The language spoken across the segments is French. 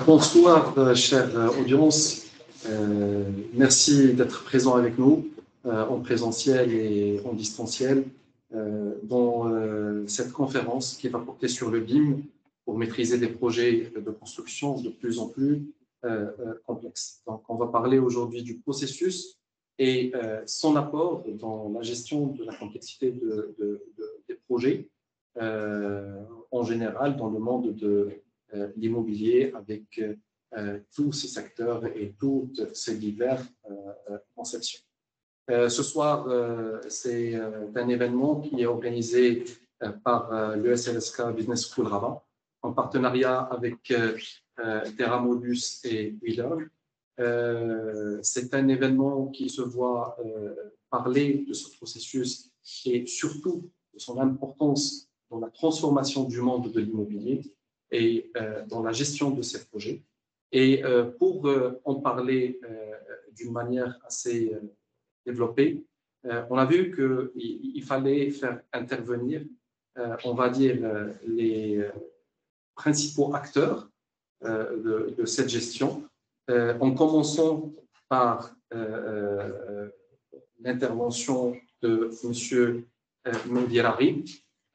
Bonsoir, chère audience. Merci d'être présent avec nous en présentiel et en distanciel dans cette conférence qui va porter sur le BIM pour maîtriser des projets de construction de plus en plus complexes. Donc, on va parler aujourd'hui du processus et son apport dans la gestion de la complexité des projets en général dans le monde de l'immobilier avec tous ces secteurs et toutes ces diverses conceptions. Ce soir, c'est un événement qui est organisé par l'ESLSK Business School Rabat en partenariat avec Terra Modus et WeLearn. C'est un événement qui se voit parler de ce processus et surtout de son importance dans la transformation du monde de l'immobilier et dans la gestion de ces projets. Et pour en parler d'une manière assez développée, on a vu qu'il fallait faire intervenir, on va dire, les principaux acteurs de cette gestion, en commençant par l'intervention de M. Mehdi Rari,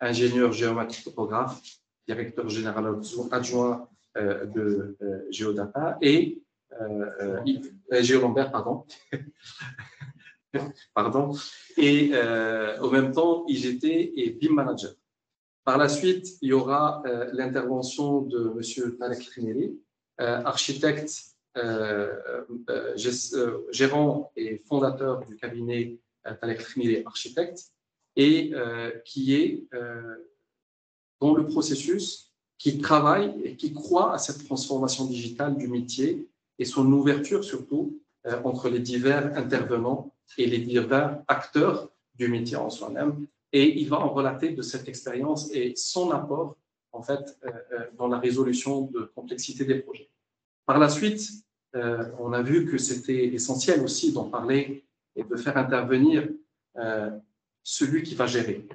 ingénieur géomètre topographe, directeur général adjoint de Geodata, et Géolambert, pardon, et en même temps IGT et BIM Manager. Par la suite, il y aura l'intervention de M. Tarek Khineri, architecte, gérant et fondateur du cabinet Tarek Khineri Architecte, et qui est dans le processus, qui travaille et qui croit à cette transformation digitale du métier et son ouverture surtout entre les divers intervenants et les divers acteurs du métier en soi-même. Et il va en relater de cette expérience et son apport en fait dans la résolution de complexité des projets. Par la suite, on a vu que c'était essentiel aussi d'en parler et de faire intervenir celui qui va gérer.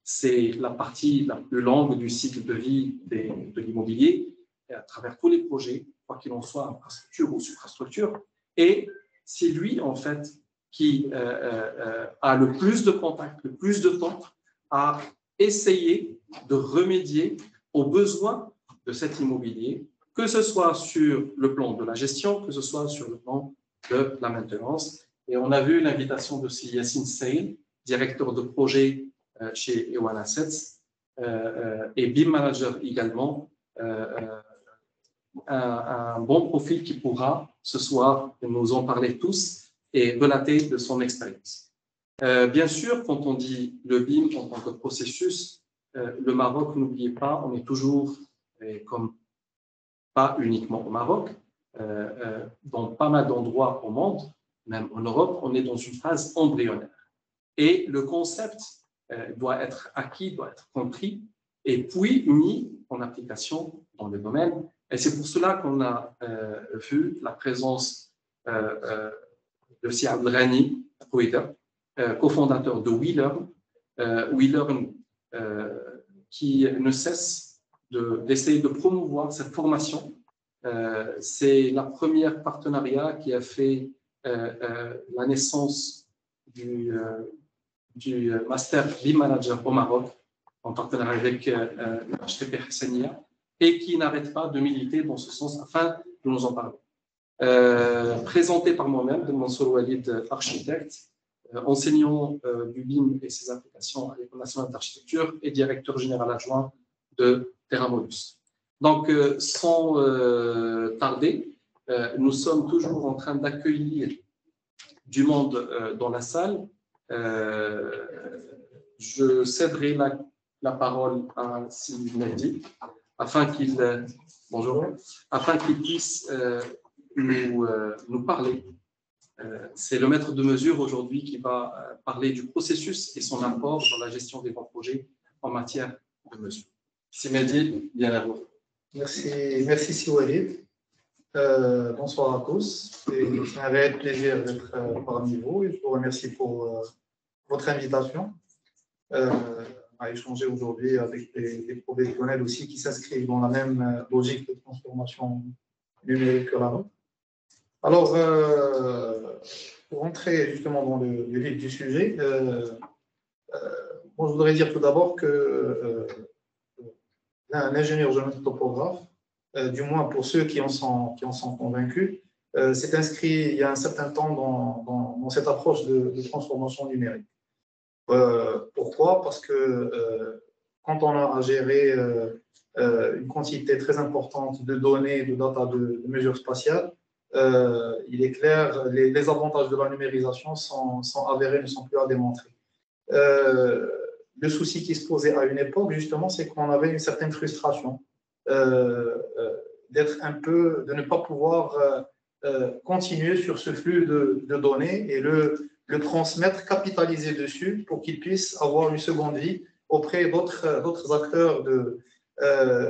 C'est la partie la plus longue du cycle de vie de l'immobilier à travers tous les projets, quoi qu'il en soit, infrastructure ou suprastructure. Et c'est lui, en fait, qui a le plus de contacts, le plus de temps à essayer de remédier aux besoins de cet immobilier, que ce soit sur le plan de la gestion, que ce soit sur le plan de la maintenance. Et on a vu l'invitation de Yassine Saïd, directeur de projet chez Ewan Assets, et BIM Manager également, un bon profil qui pourra ce soir nous en parler tous et relater de son expérience. Bien sûr, quand on dit le BIM en tant que processus, le Maroc, n'oubliez pas, on est toujours, comme pas uniquement au Maroc, dans pas mal d'endroits au monde, même en Europe, on est dans une phase embryonnaire. Et le concept doit être acquis, doit être compris, et puis mis en application dans le domaine. Et c'est pour cela qu'on a vu la présence de Si Abdelghani Kouida, cofondateur de WeLearn, WeLearn qui ne cesse d'essayer de promouvoir cette formation. C'est la première partenariat qui a fait la naissance du Master BIM Manager au Maroc, en partenariat avec l'HTP Hassania, et qui n'arrête pas de militer dans ce sens afin de nous en parler. Présenté par moi-même, Mansour Walid, architecte, enseignant du BIM et ses applications à l'École nationale d'architecture et directeur général adjoint de Terra Modus. Donc, sans tarder, nous sommes toujours en train d'accueillir du monde dans la salle. Je céderai la parole à Sylvie Mehdi afin qu'il puisse nous parler. C'est le maître de mesure aujourd'hui qui va parler du processus et son apport dans la gestion des grands projets en matière de mesure. Sylvie Mehdi, bien à vous. Merci Siwalid. Bonsoir à tous. C'est un réel plaisir d'être parmi vous et je vous remercie pour votre invitation. à échanger aujourd'hui avec des professionnels aussi qui s'inscrivent dans la même logique de transformation numérique que la nôtre. Alors, pour rentrer justement dans le vif du sujet, moi, je voudrais dire tout d'abord que l'ingénieur géomètre topographe, du moins pour ceux qui en sont convaincus, s'est inscrit il y a un certain temps dans cette approche de transformation numérique. Pourquoi? Parce que quand on a à gérer une quantité très importante de données, de data, de mesures spatiales, il est clair, les avantages de la numérisation sont avérés, ne sont plus à démontrer. Le souci qui se posait à une époque, justement, c'est qu'on avait une certaine frustration de ne pas pouvoir continuer sur ce flux de données et le transmettre, capitaliser dessus pour qu'il puisse avoir une seconde vie auprès d'autres acteurs.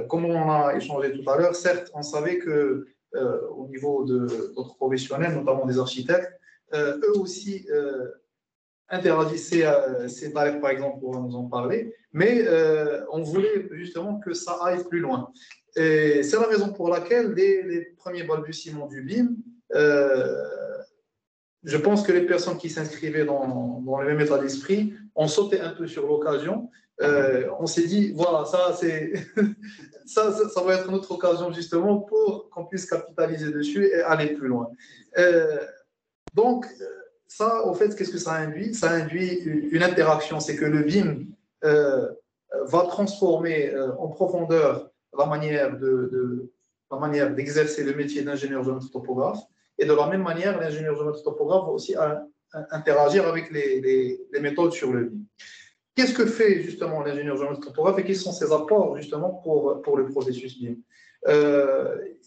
Comme on a échangé tout à l'heure, certes, on savait que au niveau d'autres professionnels, notamment des architectes, eux aussi interdisait ces tarifs, par exemple, pour nous en parler, mais on voulait justement que ça aille plus loin. Et c'est la raison pour laquelle, dès les premiers balbutiements du BIM, je pense que les personnes qui s'inscrivaient dans le même état d'esprit ont sauté un peu sur l'occasion. On s'est dit, voilà, ça va être notre occasion justement pour qu'on puisse capitaliser dessus et aller plus loin. Donc, ça, au fait, qu'est-ce que ça induit? Ça induit une interaction, c'est que le BIM va transformer en profondeur la manière d'exercer le métier d'ingénieur géomètre topographe, et de la même manière, l'ingénieur géomètre topographe va aussi interagir avec les méthodes sur le BIM. Qu'est-ce que fait justement l'ingénieur géomètre topographe et quels sont ses apports justement pour le processus BIM?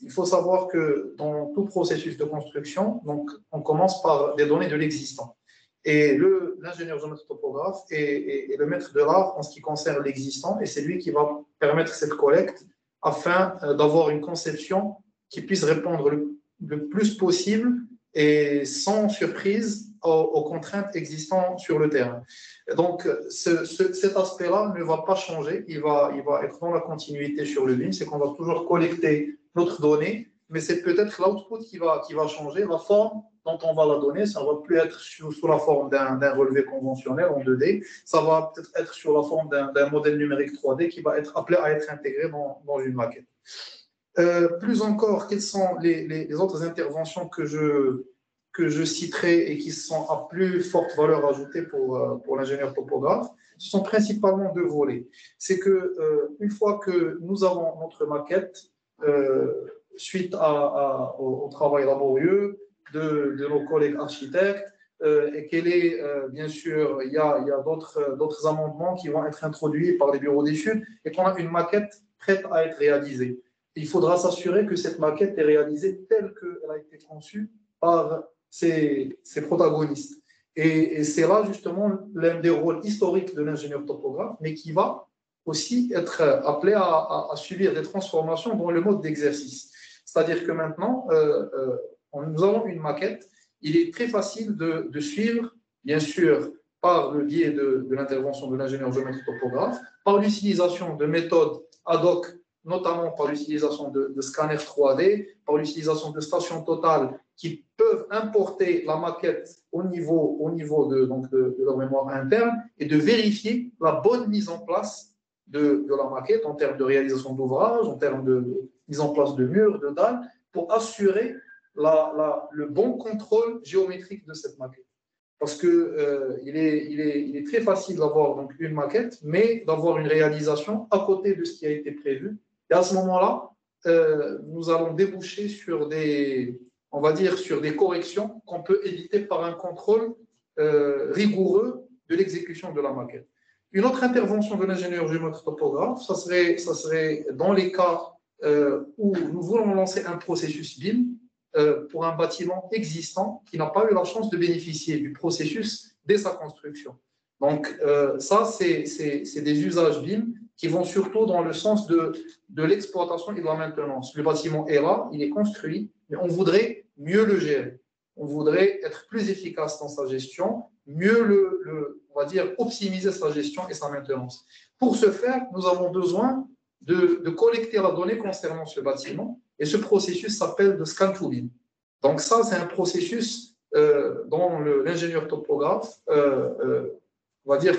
Il faut savoir que dans tout processus de construction, donc, on commence par des données de l'existant. Et l'ingénieur géomètre topographe est le maître de l'art en ce qui concerne l'existant, et c'est lui qui va permettre cette collecte afin d'avoir une conception qui puisse répondre le plus possible et sans surprise aux contraintes existantes sur le terrain. Donc, cet aspect-là ne va pas changer, il va être dans la continuité sur le BIM, c'est qu'on va toujours collecter notre donnée, mais c'est peut-être l'output qui va changer, la forme dont on va la donner, ça ne va plus être sous la forme d'un relevé conventionnel en 2D, ça va peut-être être sur la forme d'un modèle numérique 3D qui va être appelé à être intégré dans une maquette. Plus encore, quelles sont les autres interventions que je citerai et qui sont à plus forte valeur ajoutée pour l'ingénieur topographe? Ce sont principalement deux volets. C'est qu'une fois que nous avons notre maquette, suite au travail laborieux de nos collègues architectes, et qu'elle est, bien sûr, il y a d'autres amendements qui vont être introduits par les bureaux d'études, et qu'on a une maquette prête à être réalisée. Il faudra s'assurer que cette maquette est réalisée telle qu'elle a été conçue par ses protagonistes. Et c'est là justement l'un des rôles historiques de l'ingénieur topographe, mais qui va aussi être appelé à subir des transformations dans le mode d'exercice. C'est-à-dire que maintenant, nous avons une maquette, il est très facile de suivre, bien sûr, par le biais de l'intervention de l'ingénieur géomètre topographe, par l'utilisation de méthodes ad hoc, notamment par l'utilisation de scanners 3D, par l'utilisation de stations totales qui peuvent importer la maquette au niveau de leur mémoire interne et de vérifier la bonne mise en place de la maquette en termes de réalisation d'ouvrages, en termes de mise en place de murs, de dalles, pour assurer le bon contrôle géométrique de cette maquette. Parce qu'il est très facile d'avoir donc une maquette, mais d'avoir une réalisation à côté de ce qui a été prévu. Et à ce moment-là, nous allons déboucher sur des corrections qu'on peut éviter par un contrôle rigoureux de l'exécution de la maquette. Une autre intervention de l'ingénieur géomètre topographe, ça serait dans les cas où nous voulons lancer un processus BIM pour un bâtiment existant qui n'a pas eu la chance de bénéficier du processus dès sa construction. Donc, ça, c'est des usages BIM qui vont surtout dans le sens de l'exploitation et de la maintenance. Le bâtiment est là, il est construit, mais on voudrait mieux le gérer. On voudrait être plus efficace dans sa gestion, mieux on va dire, optimiser sa gestion et sa maintenance. Pour ce faire, nous avons besoin de collecter la donnée concernant ce bâtiment et ce processus s'appelle le scan to BIM. Donc ça, c'est un processus dont l'ingénieur topographe, on va dire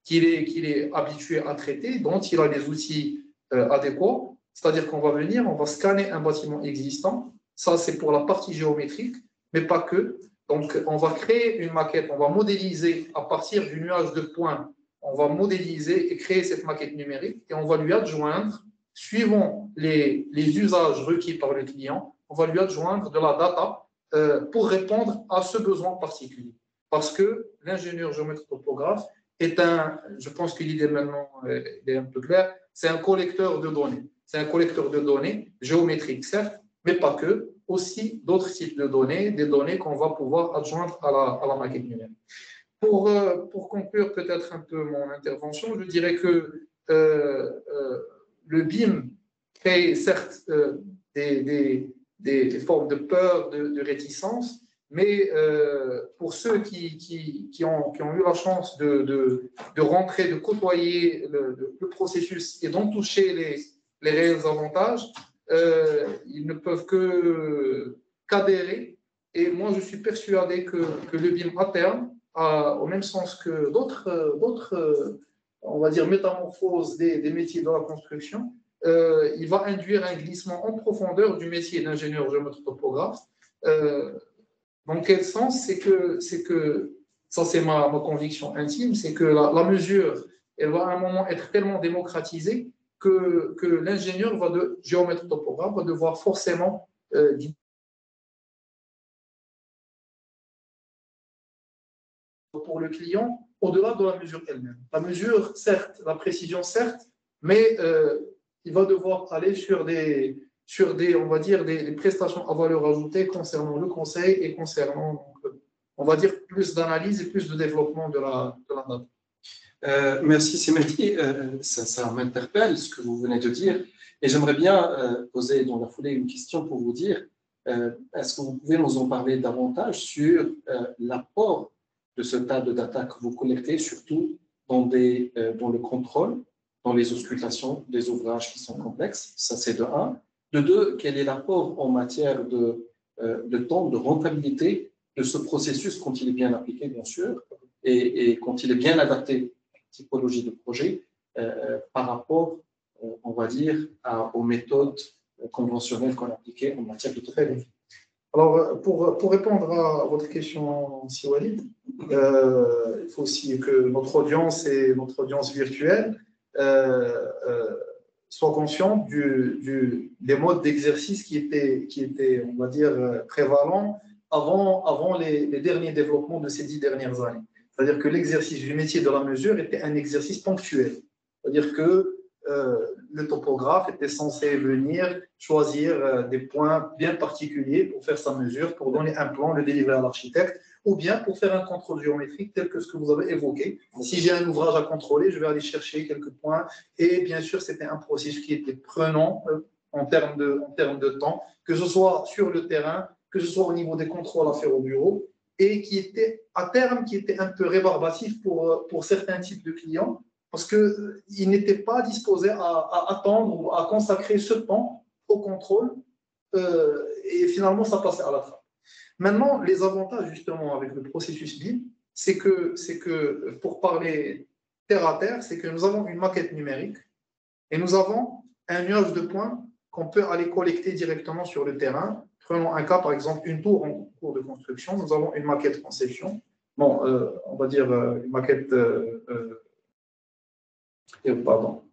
qu'il est habitué à traiter, dont il a les outils adéquats. C'est-à-dire qu'on va venir, on va scanner un bâtiment existant. Ça, c'est pour la partie géométrique, mais pas que. Donc, on va créer une maquette, on va modéliser à partir du nuage de points, on va modéliser et créer cette maquette numérique et on va lui adjoindre, suivant les usages requis par le client, on va lui adjoindre de la data pour répondre à ce besoin particulier. Parce que l'ingénieur géomètre topographe est je pense que l'idée maintenant est un peu claire, c'est un collecteur de données. C'est un collecteur de données géométriques, certes, mais pas que, aussi d'autres types de données, des données qu'on va pouvoir adjoindre à la maquette numérique. Pour conclure peut-être un peu mon intervention, je dirais que le BIM crée certes des formes de peur, de réticence, mais pour ceux qui ont eu la chance de rentrer, de côtoyer le processus et d'en toucher les réels avantages, ils ne peuvent qu'adhérer. Et moi, je suis persuadé que le BIM, à terme, au même sens que d'autres on va dire, métamorphoses des métiers de la construction, il va induire un glissement en profondeur du métier d'ingénieur géomètre topographe. Dans quel sens? C'est que ça c'est ma conviction intime, c'est que la mesure, elle va à un moment être tellement démocratisée que l'ingénieur géomètre topographe va devoir forcément pour le client au-delà de la mesure elle-même. La mesure, certes, la précision, certes, mais il va devoir aller sur des on va dire, des prestations à valeur ajoutée concernant le conseil et concernant, donc, on va dire, plus d'analyse et plus de développement de la data. Merci Simati, ça m'interpelle ce que vous venez de dire et j'aimerais bien poser dans la foulée une question pour vous dire, est-ce que vous pouvez nous en parler davantage sur l'apport de ce tas de data que vous collectez, surtout dans le contrôle, dans les auscultations des ouvrages qui sont complexes, ça c'est de 1. De 2, quel est l'apport en matière de temps, de rentabilité de ce processus quand il est bien appliqué, bien sûr, et quand il est bien adapté à la typologie de projet par rapport, on va dire, aux méthodes conventionnelles qu'on appliquait en matière de topographie. Alors, pour répondre à votre question, Si Walid, il faut aussi que notre audience virtuelle soit consciente des modes d'exercice qui étaient, on va dire, prévalents avant les derniers développements de ces 10 dernières années. C'est-à-dire que l'exercice du métier de la mesure était un exercice ponctuel. C'est-à-dire que le topographe était censé venir choisir des points bien particuliers pour faire sa mesure, pour donner un plan, le délivrer à l'architecte, ou bien pour faire un contrôle géométrique tel que ce que vous avez évoqué. Si j'ai un ouvrage à contrôler, je vais aller chercher quelques points. Et bien sûr, c'était un processus qui était prenant en termes de temps, que ce soit sur le terrain, que ce soit au niveau des contrôles à faire au bureau, et qui était, à terme, qui était un peu rébarbatif pour certains types de clients, parce qu'ils n'étaient pas disposés à attendre ou à consacrer ce temps au contrôle, et finalement, ça passait à la trappe. Maintenant, les avantages, justement, avec le processus BIM, c'est que, pour parler terre à terre, c'est que nous avons une maquette numérique et nous avons un nuage de points qu'on peut aller collecter directement sur le terrain. Prenons un cas, par exemple, une tour en cours de construction. Nous avons une maquette conception. Bon, on va dire une maquette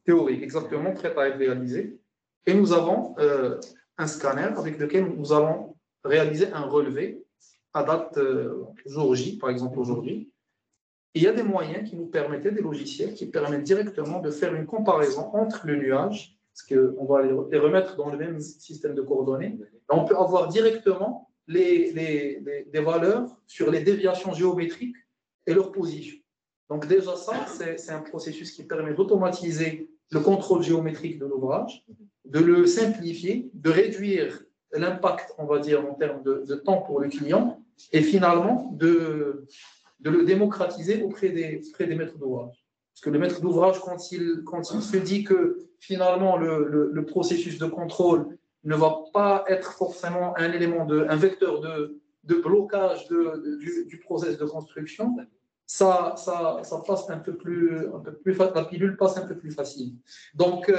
théorique, exactement, prête à être réalisée. Et nous avons un scanner avec lequel nous allons réaliser un relevé à date jour J, par exemple aujourd'hui. Il y a des moyens qui nous permettaient, des logiciels qui permettent directement de faire une comparaison entre le nuage, parce qu'on va les remettre dans le même système de coordonnées, et on peut avoir directement des valeurs sur les déviations géométriques et leur position. Donc déjà ça, c'est un processus qui permet d'automatiser le contrôle géométrique de l'ouvrage, de le simplifier, de réduire l'impact, on va dire, en termes de temps pour le client, et finalement de le démocratiser auprès des maîtres d'ouvrage. Parce que le maître d'ouvrage, quand il se dit que finalement le processus de contrôle ne va pas être forcément un élément, un vecteur de blocage du processus de construction, ça passe un peu plus la pilule passe un peu plus facile. Donc,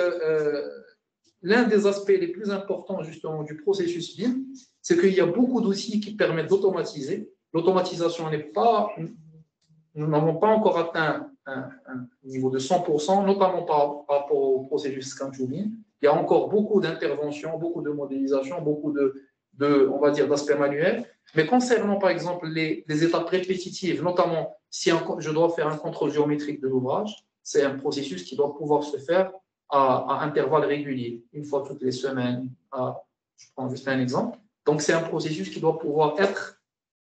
l'un des aspects les plus importants justement du processus BIM, c'est qu'il y a beaucoup d'outils qui permettent d'automatiser. L'automatisation n'est pas, nous n'avons pas encore atteint un niveau de 100%, notamment par rapport au processus Scan-to-BIM. Il y a encore beaucoup d'interventions, beaucoup de modélisation, beaucoup on va dire, d'aspects manuels. Mais concernant, par exemple, les étapes répétitives, notamment si je dois faire un contrôle géométrique de l'ouvrage, c'est un processus qui doit pouvoir se faire à intervalles réguliers, une fois toutes les semaines. Je prends juste un exemple. Donc, c'est un processus qui doit pouvoir être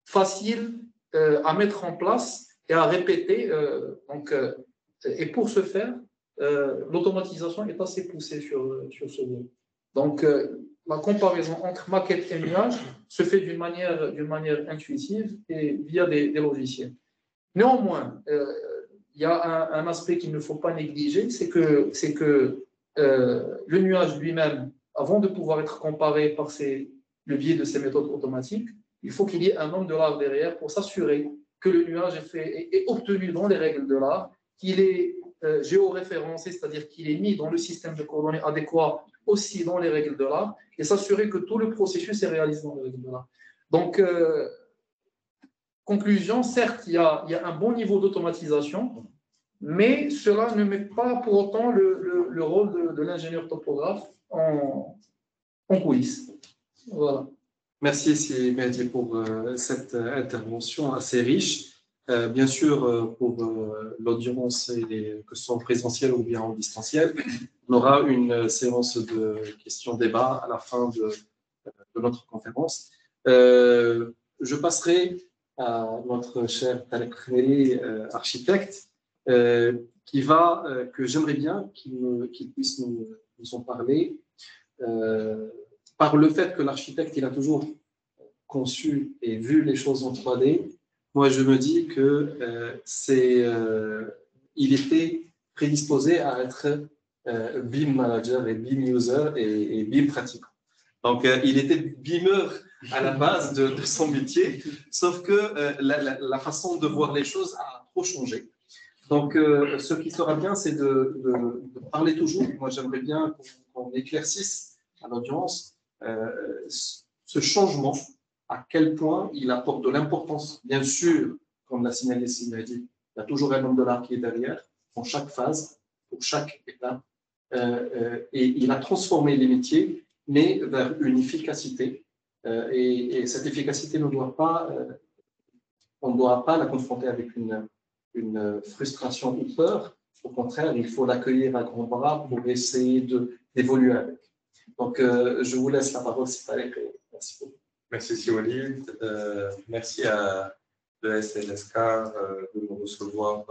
facile à mettre en place et à répéter. Et pour ce faire, l'automatisation est assez poussée sur ce volet. Donc, la comparaison entre maquette et nuage se fait d'une manière intuitive et via des logiciels. Néanmoins, il y a un aspect qu'il ne faut pas négliger, c'est que le nuage lui-même, avant de pouvoir être comparé par le biais de ces méthodes automatiques, il faut qu'il y ait un homme de l'art derrière pour s'assurer que le nuage est obtenu dans les règles de l'art, qu'il est géoréférencé, c'est-à-dire qu'il est mis dans le système de coordonnées adéquat aussi dans les règles de l'art, et s'assurer que tout le processus est réalisé dans les règles de l'art. Donc, conclusion, certes, il y a un bon niveau d'automatisation, mais cela ne met pas pour autant le rôle de l'ingénieur topographe en coulisses. Voilà. Merci Mehdi pour cette intervention assez riche. Bien sûr, pour l'audience, que ce soit en présentiel ou bien en distanciel, on aura une séance de questions-débats à la fin de notre conférence. Je passerai à notre cher Taleb Khmeri, architecte, que j'aimerais bien qu'il puisse nous en parler, par le fait que l'architecte, il a toujours conçu et vu les choses en 3D. Moi, je me dis que il était prédisposé à être BIM manager et BIM user et BIM pratiquant. Donc, il était BIMeur à la base de son métier, sauf que la façon de voir les choses a trop changé. Donc, ce qui sera bien, c'est de parler toujours. Moi, j'aimerais bien qu'on éclaircisse à l'audience ce changement, à quel point il apporte de l'importance. Bien sûr, comme l'a signalé Mehdi, il y a toujours un homme de l'art qui est derrière, en chaque phase, pour chaque étape. Et il a transformé les métiers, mais vers une efficacité. Et cette efficacité on ne doit pas la confronter avec une frustration ou peur. Au contraire, il faut l'accueillir à grands bras pour essayer d'évoluer avec. Donc, je vous laisse la parole, si vous plaît. Merci beaucoup. Merci, Siwalid. Merci à l'ESLSK de nous recevoir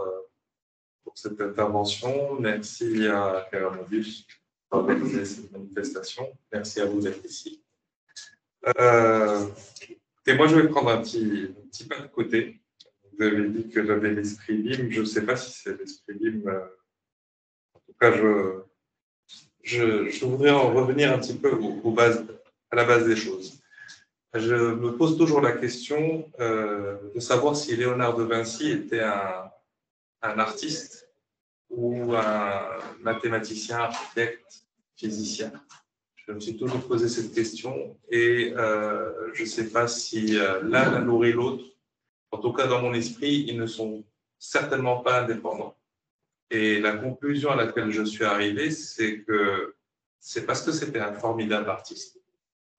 pour cette intervention. Merci à Caramobus d'organiser cette manifestation. Merci à vous d'être ici. Et moi, je vais prendre un petit pas de côté. Vous avez dit que j'avais l'esprit BIM. Je ne sais pas si c'est l'esprit BIM. En tout cas, je voudrais en revenir un petit peu à la base des choses. Je me pose toujours la question de savoir si Léonard de Vinci était un artiste ou un mathématicien, architecte, physicien. Je me suis toujours posé cette question et je ne sais pas si l'un a nourri l'autre. En tout cas, dans mon esprit, ils ne sont certainement pas indépendants. Et la conclusion à laquelle je suis arrivé, c'est que c'est parce que c'était un formidable artiste.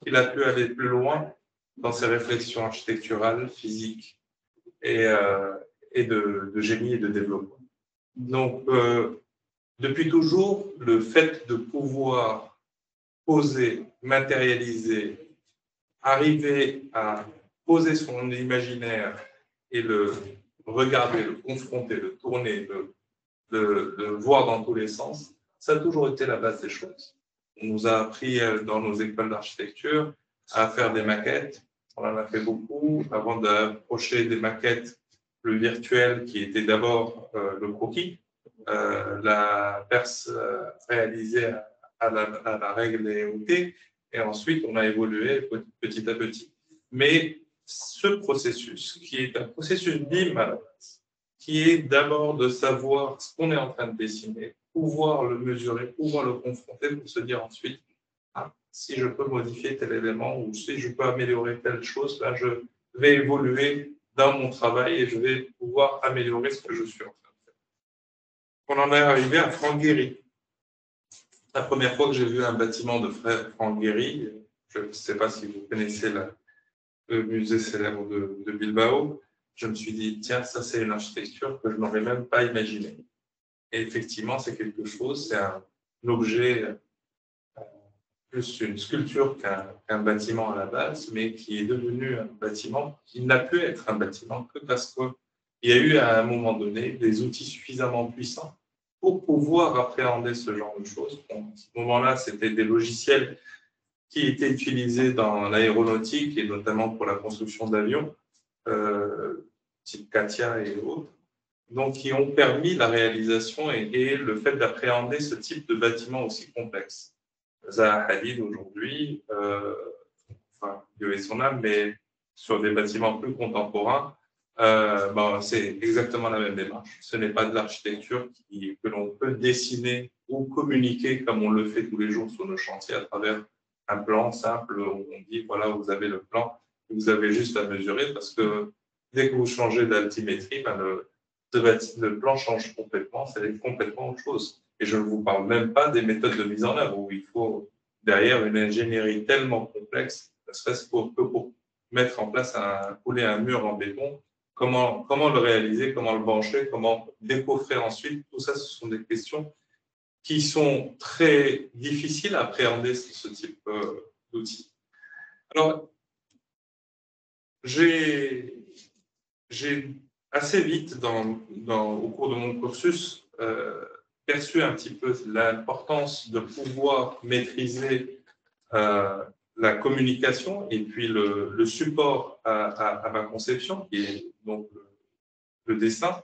Il a pu aller plus loin dans ses réflexions architecturales, physiques et de génie et de développement. Donc, depuis toujours, le fait de pouvoir poser, matérialiser, arriver à poser son imaginaire et le regarder, le confronter, le tourner, le voir dans tous les sens, ça a toujours été la base des choses. On nous a appris dans nos écoles d'architecture à faire des maquettes. On en a fait beaucoup avant d'approcher des maquettes, le virtuel qui était d'abord le croquis, la perce réalisée à la règle et au thé, et ensuite on a évolué petit à petit. Mais ce processus, qui est un processus BIM à la base, qui est d'abord de savoir ce qu'on est en train de dessiner, pouvoir le mesurer, pouvoir le confronter pour se dire ensuite, ah, si je peux modifier tel élément ou si je peux améliorer telle chose, là je vais évoluer dans mon travail et je vais pouvoir améliorer ce que je suis en train de faire. On en est arrivé à Franck Gehry. La première fois que j'ai vu un bâtiment de Franck Gehry, je ne sais pas si vous connaissez le musée célèbre de Bilbao, je me suis dit, tiens, ça c'est une architecture que je n'aurais même pas imaginée. Et effectivement, c'est quelque chose, c'est un objet, plus une sculpture qu'un bâtiment à la base, mais qui est devenu un bâtiment qui n'a pu être un bâtiment que parce qu'il y a eu à un moment donné des outils suffisamment puissants pour pouvoir appréhender ce genre de choses. Bon, à ce moment-là, c'était des logiciels qui étaient utilisés dans l'aéronautique et notamment pour la construction d'avions, type Katia et autres, donc qui ont permis la réalisation et le fait d'appréhender ce type de bâtiment aussi complexe. Zaha Hadid aujourd'hui, enfin, Dieu ait son âme, mais sur des bâtiments plus contemporains, c'est exactement la même démarche. Ce n'est pas de l'architecture que l'on peut dessiner ou communiquer comme on le fait tous les jours sur nos chantiers à travers un plan simple où on dit voilà, vous avez le plan, vous avez juste à mesurer parce que dès que vous changez d'altimétrie, le plan change complètement, c'est complètement autre chose. Et je ne vous parle même pas des méthodes de mise en œuvre où il faut derrière une ingénierie tellement complexe, ne serait-ce que pour mettre en place couler un mur en béton, comment le réaliser, comment le brancher, comment décoffrer ensuite, tout ça, ce sont des questions qui sont très difficiles à appréhender ce type d'outils. Alors, j'ai assez vite, au cours de mon cursus, perçu un petit peu l'importance de pouvoir maîtriser la communication et puis le support à ma conception, qui est donc le dessin.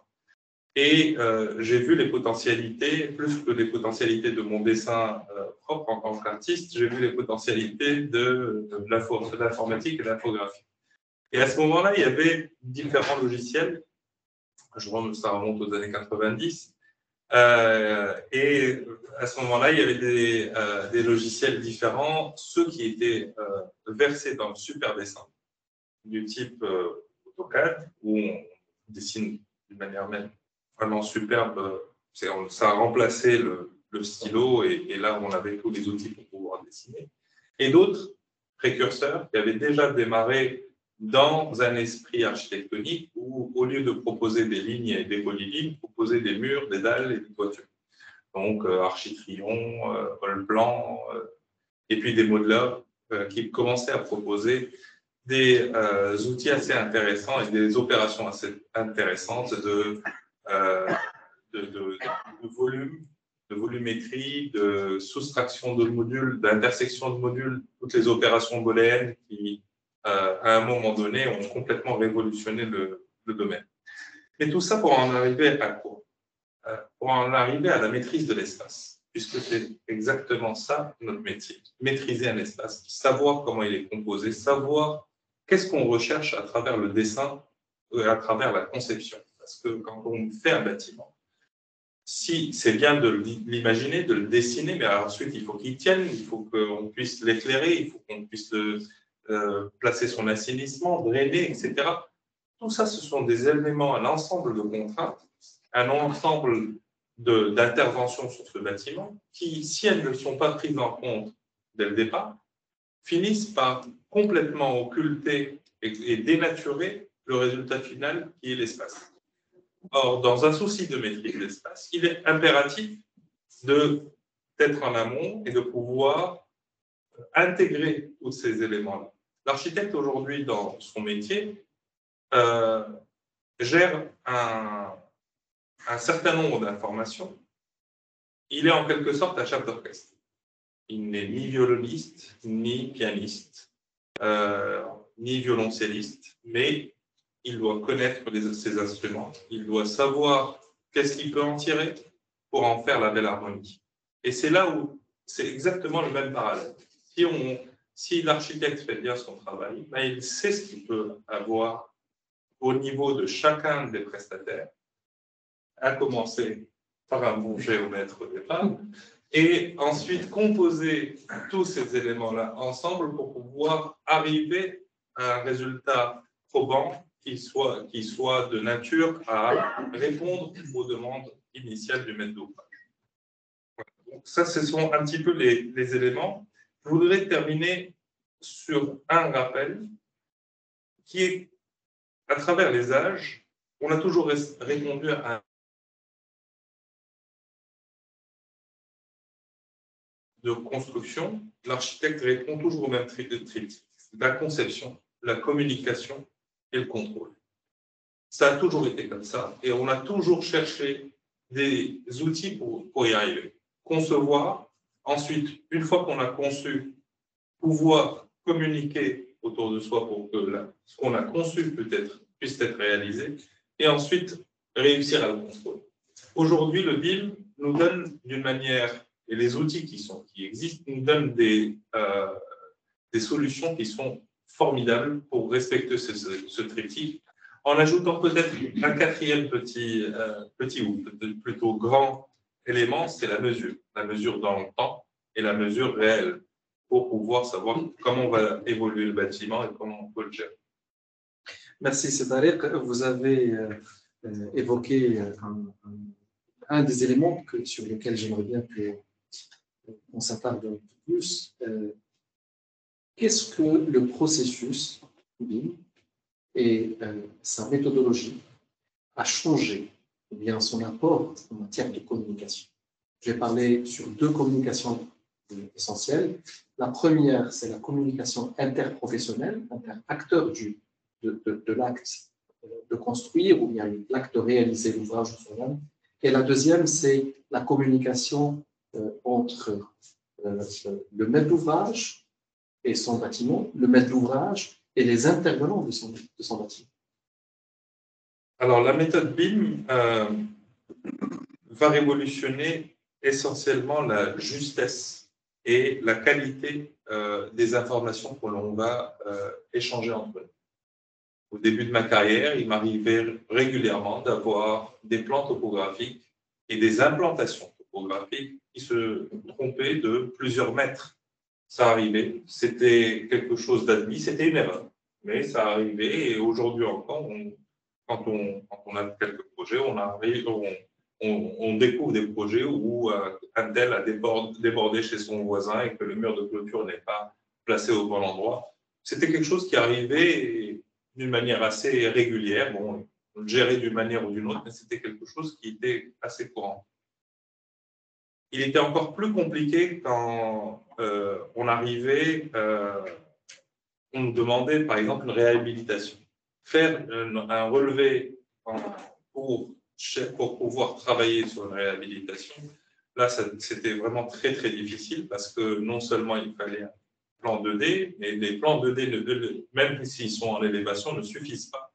Et j'ai vu les potentialités, plus que les potentialités de mon dessin propre en tant qu'artiste, j'ai vu les potentialités de l'informatique et de l'infographie. Et à ce moment-là, il y avait différents logiciels. Ça remonte aux années 90. Et à ce moment-là, il y avait des logiciels différents, ceux qui étaient versés dans le super dessin, du type AutoCAD, où on dessine d'une manière même vraiment superbe. Ça a remplacé le stylo, et là, on avait tous les outils pour pouvoir dessiner. Et d'autres précurseurs qui avaient déjà démarré dans un esprit architectonique où, au lieu de proposer des lignes et des polylignes, proposer des murs, des dalles et des toitures. Donc, Architrion, Allplan, et puis des modeleurs qui commençaient à proposer des outils assez intéressants et des opérations assez intéressantes de volume, de volumétrie, de soustraction de modules, d'intersection de modules, toutes les opérations booléennes qui, à un moment donné, ont complètement révolutionné le domaine. Mais tout ça pour en arriver à quoi? Pour en arriver à la maîtrise de l'espace, puisque c'est exactement ça notre métier, maîtriser un espace, savoir comment il est composé, savoir qu'est-ce qu'on recherche à travers le dessin, à travers la conception. Parce que quand on fait un bâtiment, si c'est bien de l'imaginer, de le dessiner, mais ensuite il faut qu'il tienne, il faut qu'on puisse l'éclairer, il faut qu'on puisse placer son assainissement, drainer, etc. Tout ça, ce sont des éléments, un ensemble de contraintes, un ensemble d'interventions sur ce bâtiment qui, si elles ne sont pas prises en compte dès le départ, finissent par complètement occulter et dénaturer le résultat final qui est l'espace. Or, dans un souci de maîtrise de l'espace, il est impératif d'être en amont et de pouvoir intégrer tous ces éléments-là. L'architecte, aujourd'hui, dans son métier, gère un certain nombre d'informations. Il est en quelque sorte un chef d'orchestre. Il n'est ni violoniste, ni pianiste, ni violoncelliste, mais il doit connaître ses instruments, il doit savoir qu'est-ce qu'il peut en tirer, pour en faire la belle harmonie. Et c'est là où c'est exactement le même parallèle. Si l'architecte fait bien son travail, ben il sait ce qu'il peut avoir au niveau de chacun des prestataires, à commencer par un bon géomètre au départ, et ensuite composer tous ces éléments-là ensemble pour pouvoir arriver à un résultat probant qui soit de nature à répondre aux demandes initiales du maître d'ouvrage. Donc ça, ce sont un petit peu les éléments. Je voudrais terminer sur un rappel qui est, à travers les âges, on a toujours répondu à un de construction, l'architecte répond toujours au même triptyque, la conception, la communication et le contrôle. Ça a toujours été comme ça et on a toujours cherché des outils pour y arriver. Concevoir, ensuite, une fois qu'on a conçu, pouvoir communiquer autour de soi pour que ce qu'on a conçu puisse être réalisé et ensuite réussir à le contrôler. Aujourd'hui, le BIM nous donne d'une manière, et les outils qui existent, nous donnent des solutions qui sont formidables pour respecter ce triptyque, en ajoutant peut-être un quatrième petit ou plutôt grand élément, c'est la mesure dans le temps et la mesure réelle, pour pouvoir savoir comment va évoluer le bâtiment et comment on peut le gérer. Merci, Cédric. Vous avez évoqué un des éléments sur lesquels j'aimerais bien qu'on s'attarde un peu plus. Qu'est-ce que le processus BIM et sa méthodologie a changé, ou bien son apport en matière de communication? Je vais parler sur deux communications essentielles. La première, c'est la communication interprofessionnelle, inter-acteur de l'acte de construire ou bien l'acte de réaliser l'ouvrage ou son œuvre. Et la deuxième, c'est la communication entre le maître d'ouvrage et son bâtiment, le maître d'ouvrage et les intervenants de son bâtiment. Alors, la méthode BIM va révolutionner essentiellement la justesse et la qualité des informations que l'on va échanger entre nous. Au début de ma carrière, il m'arrivait régulièrement d'avoir des plans topographiques et des implantations topographiques qui se trompaient de plusieurs mètres. Ça arrivait, c'était quelque chose d'admis, c'était une erreur, mais ça arrivait et aujourd'hui encore, quand on a quelques projets, on découvre des projets où un tel a débordé chez son voisin et que le mur de clôture n'est pas placé au bon endroit. C'était quelque chose qui arrivait d'une manière assez régulière. Bon, on le gérait d'une manière ou d'une autre, mais c'était quelque chose qui était assez courant. Il était encore plus compliqué quand on arrivait, on nous demandait par exemple une réhabilitation. Faire un relevé pour pouvoir travailler sur une réhabilitation, là c'était vraiment très très difficile parce que non seulement il fallait un plan 2D, mais les plans 2D, même s'ils sont en élévation, ne suffisent pas.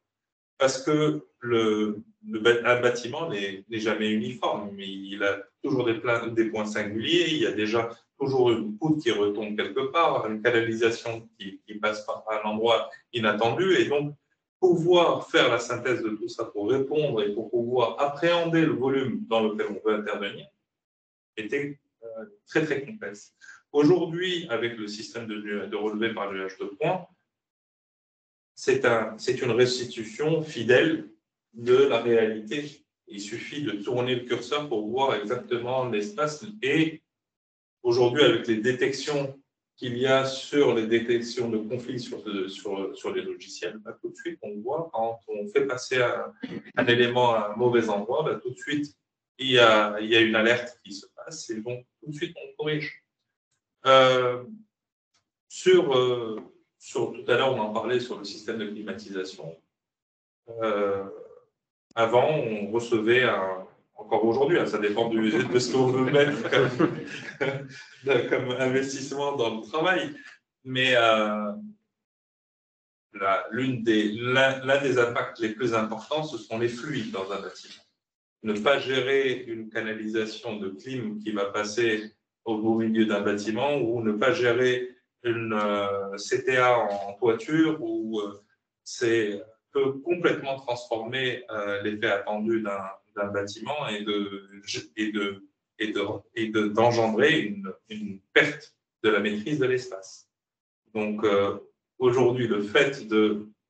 Parce que un bâtiment n'est jamais uniforme, mais il a toujours des points singuliers, il y a déjà toujours une poutre qui retombe quelque part, une canalisation qui passe par un endroit inattendu, et donc pouvoir faire la synthèse de tout ça pour répondre et pour pouvoir appréhender le volume dans lequel on veut intervenir était très très complexe. Aujourd'hui, avec le système de relevé par nuage de points, c'est une restitution fidèle de la réalité. Il suffit de tourner le curseur pour voir exactement l'espace. Et aujourd'hui, avec les détections qu'il y a sur les détections de conflits sur les logiciels, bah, tout de suite, on voit quand on fait passer un élément à un mauvais endroit, bah, tout de suite, il y a une alerte qui se passe et donc tout de suite, on corrige. Tout à l'heure, on en parlait sur le système de climatisation. Avant, on recevait encore aujourd'hui, ça dépend de ce qu'on veut mettre comme investissement dans le travail, mais l'un des impacts les plus importants, ce sont les fluides dans un bâtiment. ne pas gérer une canalisation de clim qui va passer au beau milieu d'un bâtiment ou ne pas gérer une CTA en toiture où c'est peut complètement transformer l'effet attendu d'un bâtiment et d'engendrer une perte de la maîtrise de l'espace. Donc aujourd'hui, le fait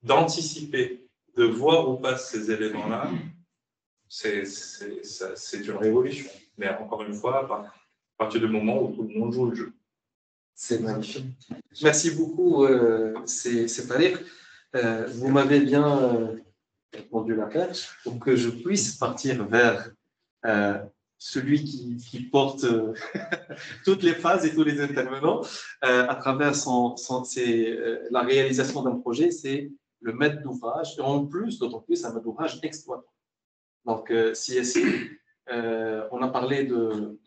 d'anticiper, de voir où passent ces éléments-là, c'est une révolution. Mais encore une fois, à partir du moment où tout le monde joue le jeu. C'est magnifique. Merci beaucoup, c'est Tariq. Vous m'avez bien répondu la perche pour que je puisse partir vers celui qui porte toutes les phases et tous les intervenants à travers la réalisation d'un projet, c'est le maître d'ouvrage, et en plus, d'autant plus, un maître d'ouvrage exploitant. Donc, CSI, on a parlé de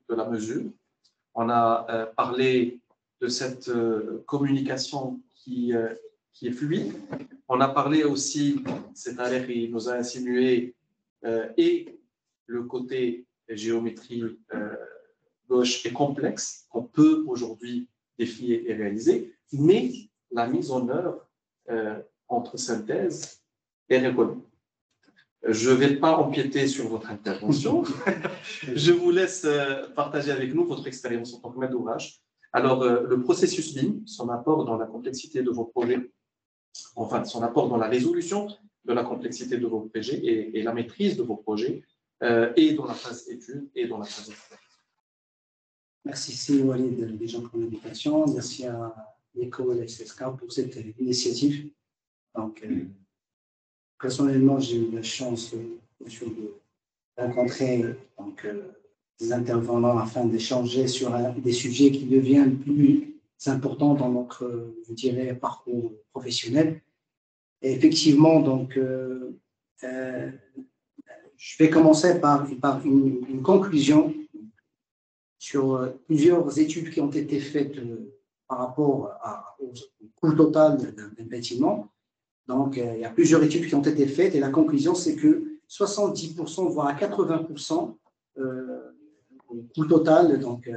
la mesure, on a parlé de cette communication qui est fluide. On a parlé aussi, c'est-à-dire qu'il nous a insinué, et le côté géométrie gauche est complexe, qu'on peut aujourd'hui défier et réaliser, mais la mise en œuvre entre synthèse et récolte. Je ne vais pas empiéter sur votre intervention. Je vous laisse partager avec nous votre expérience en tant que maître d'ouvrage. Alors, le processus BIM, son apport dans la complexité de vos projets, enfin, son apport dans la résolution de la complexité de vos projets et la maîtrise de vos projets, et dans la phase étude et dans la phase expérience. Merci Walid déjà pour l'invitation. Merci à l'école SSK pour cette initiative. Donc, personnellement, j'ai eu la chance de rencontrer des intervenants afin d'échanger sur des sujets qui deviennent plus importants dans notre, je dirais, parcours professionnel. Et effectivement, donc, je vais commencer par une conclusion sur plusieurs études qui ont été faites par rapport au coût total d'un bâtiment. Donc, il y a plusieurs études qui ont été faites et la conclusion, c'est que 70%, voire à 80%, au coût total, donc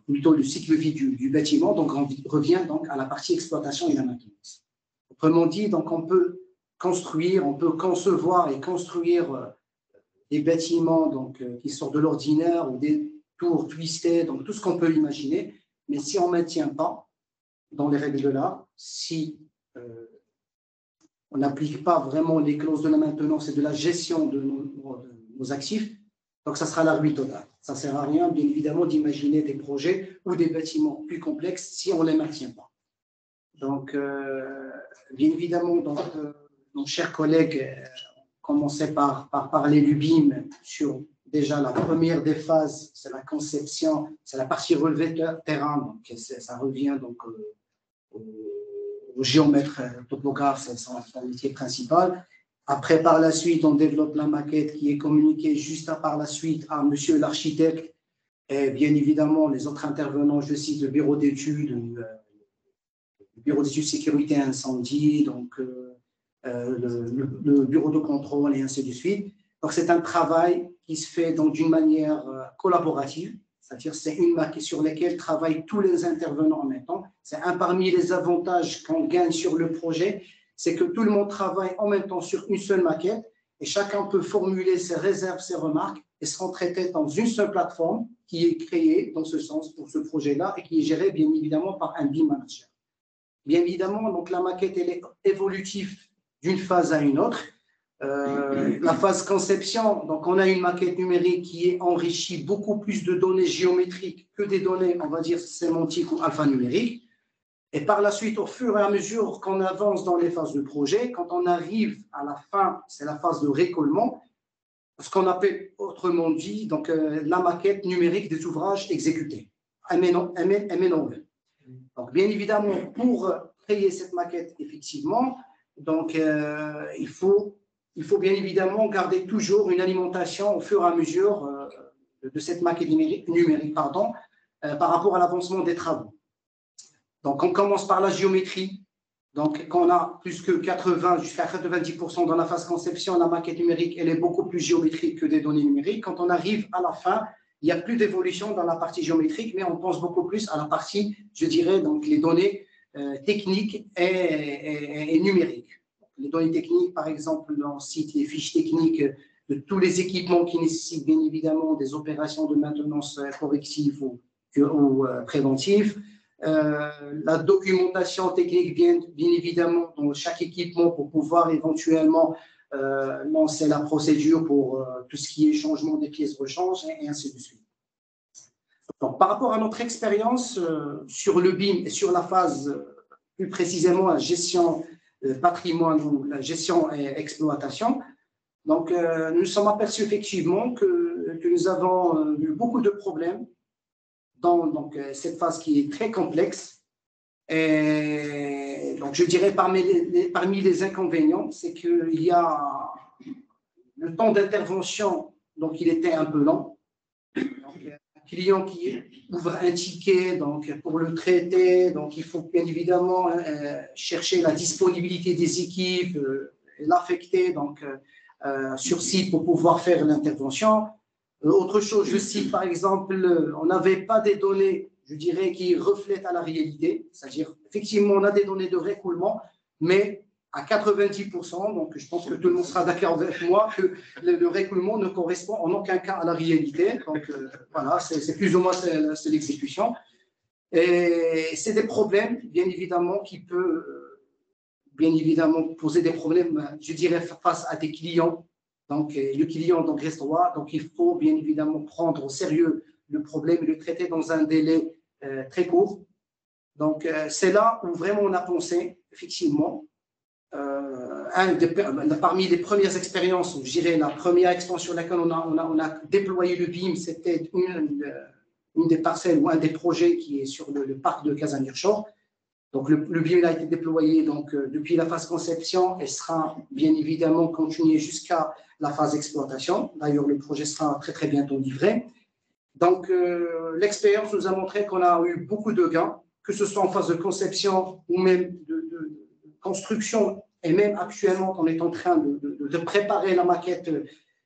plutôt le cycle de vie du bâtiment, donc on revient donc à la partie exploitation et la maintenance. Autrement dit, donc on peut construire, on peut concevoir et construire des bâtiments donc, qui sortent de l'ordinaire ou des tours twistées, donc tout ce qu'on peut imaginer, mais si on ne maintient pas dans les règles de l'art, si on n'applique pas vraiment les clauses de la maintenance et de la gestion de nos actifs, donc ça sera la ruine totale. Ça ne sert à rien, bien évidemment, d'imaginer des projets ou des bâtiments plus complexes si on ne les maintient pas. Donc, bien évidemment, donc, nos chers collègues commençaient par parler du BIM sur déjà la première des phases, c'est la conception, c'est la partie relevée de terrain, donc ça revient donc au géomètre topographe, c'est son métier principal. Après, par la suite, on développe la maquette qui est communiquée juste par la suite à monsieur l'architecte et bien évidemment les autres intervenants, je cite le bureau d'études, le bureau d'études sécurité incendie, donc le bureau de contrôle et ainsi de suite. Donc, c'est un travail qui se fait d'une manière collaborative, c'est-à-dire c'est une maquette sur laquelle travaillent tous les intervenants en même temps. C'est un parmi les avantages qu'on gagne sur le projet, c'est que tout le monde travaille en même temps sur une seule maquette et chacun peut formuler ses réserves, ses remarques et seront traitées dans une seule plateforme qui est créée dans ce sens pour ce projet-là et qui est gérée bien évidemment par un BIM manager. Bien évidemment, donc la maquette elle est évolutive d'une phase à une autre. La phase conception, donc on a une maquette numérique qui est enrichie beaucoup plus de données géométriques que des données, on va dire, sémantiques ou alphanumériques. Et par la suite, au fur et à mesure qu'on avance dans les phases de projet, quand on arrive à la fin, c'est la phase de récollement, ce qu'on appelle autrement dit donc, la maquette numérique des ouvrages exécutés, MNOV. Donc, bien évidemment, pour créer cette maquette, effectivement, donc, il faut bien évidemment garder toujours une alimentation au fur et à mesure de cette maquette numérique par rapport à l'avancement des travaux. Donc, on commence par la géométrie. Donc, quand on a plus que 80 jusqu'à 90% dans la phase conception, la maquette numérique, elle est beaucoup plus géométrique que des données numériques. Quand on arrive à la fin, il n'y a plus d'évolution dans la partie géométrique, mais on pense beaucoup plus à la partie, je dirais, donc les données techniques et numériques. Les données techniques, par exemple, on cite les fiches techniques de tous les équipements qui nécessitent bien évidemment des opérations de maintenance corrective ou préventive. La documentation technique, bien évidemment, dans chaque équipement pour pouvoir éventuellement lancer la procédure pour tout ce qui est changement des pièces rechange et ainsi de suite. Donc, par rapport à notre expérience sur le BIM et sur la phase, plus précisément la gestion patrimoine ou la gestion et exploitation, donc nous sommes aperçus effectivement que nous avons eu beaucoup de problèmes dans cette phase qui est très complexe. Et donc, je dirais parmi les inconvénients, c'est qu'il y a le temps d'intervention, donc il était un peu lent. Donc, un client qui ouvre un ticket donc, pour le traiter, donc il faut bien évidemment chercher la disponibilité des équipes, l'affecter donc, sur site pour pouvoir faire l'intervention. Autre chose, je cite par exemple, on n'avait pas des données, je dirais, qui reflètent à la réalité, c'est-à-dire effectivement on a des données de récoulement, mais à 90%, donc je pense que tout le monde sera d'accord avec moi que le récoulement ne correspond en aucun cas à la réalité. Donc voilà, c'est plus ou moins c'est l'exécution. Et c'est des problèmes, bien évidemment, qui peuvent bien évidemment poser des problèmes, je dirais, face à des clients. Donc, le client donc, reste roi. Donc, il faut bien évidemment prendre au sérieux le problème et le traiter dans un délai très court. Donc, c'est là où vraiment on a pensé, effectivement, parmi les premières expériences, je dirais la première expérience sur laquelle on a déployé le BIM, c'était une des parcelles ou un des projets qui est sur le parc de Casamir-Shore. Donc, le BIM a été déployé donc, depuis la phase conception et sera bien évidemment continué jusqu'à la phase exploitation. D'ailleurs, le projet sera très, très bientôt livré. Donc, l'expérience nous a montré qu'on a eu beaucoup de gains, que ce soit en phase de conception ou même de construction. Et même actuellement, on est en train de préparer la maquette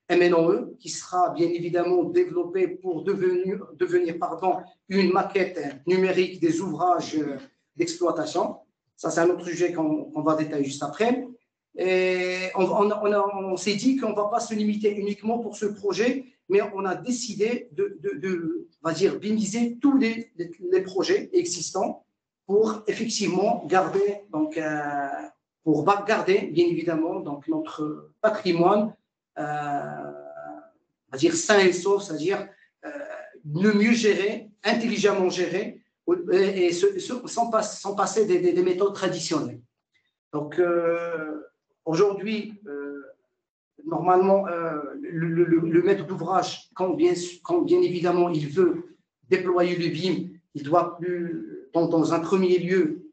MNOE, qui sera bien évidemment développée pour devenir une maquette numérique des ouvrages d'exploitation. Ça, c'est un autre sujet qu'on va détailler juste après. Et on s'est dit qu'on ne va pas se limiter uniquement pour ce projet, mais on a décidé on va dire, BIMiser tous les projets existants pour effectivement garder, donc, bien évidemment donc, notre patrimoine, on va dire sain et sauf, c'est-à-dire le mieux gérer, intelligemment gérer, et sans passer des méthodes traditionnelles. Donc, aujourd'hui, normalement, le maître d'ouvrage, quand bien évidemment il veut déployer le BIM, il doit, dans un premier lieu,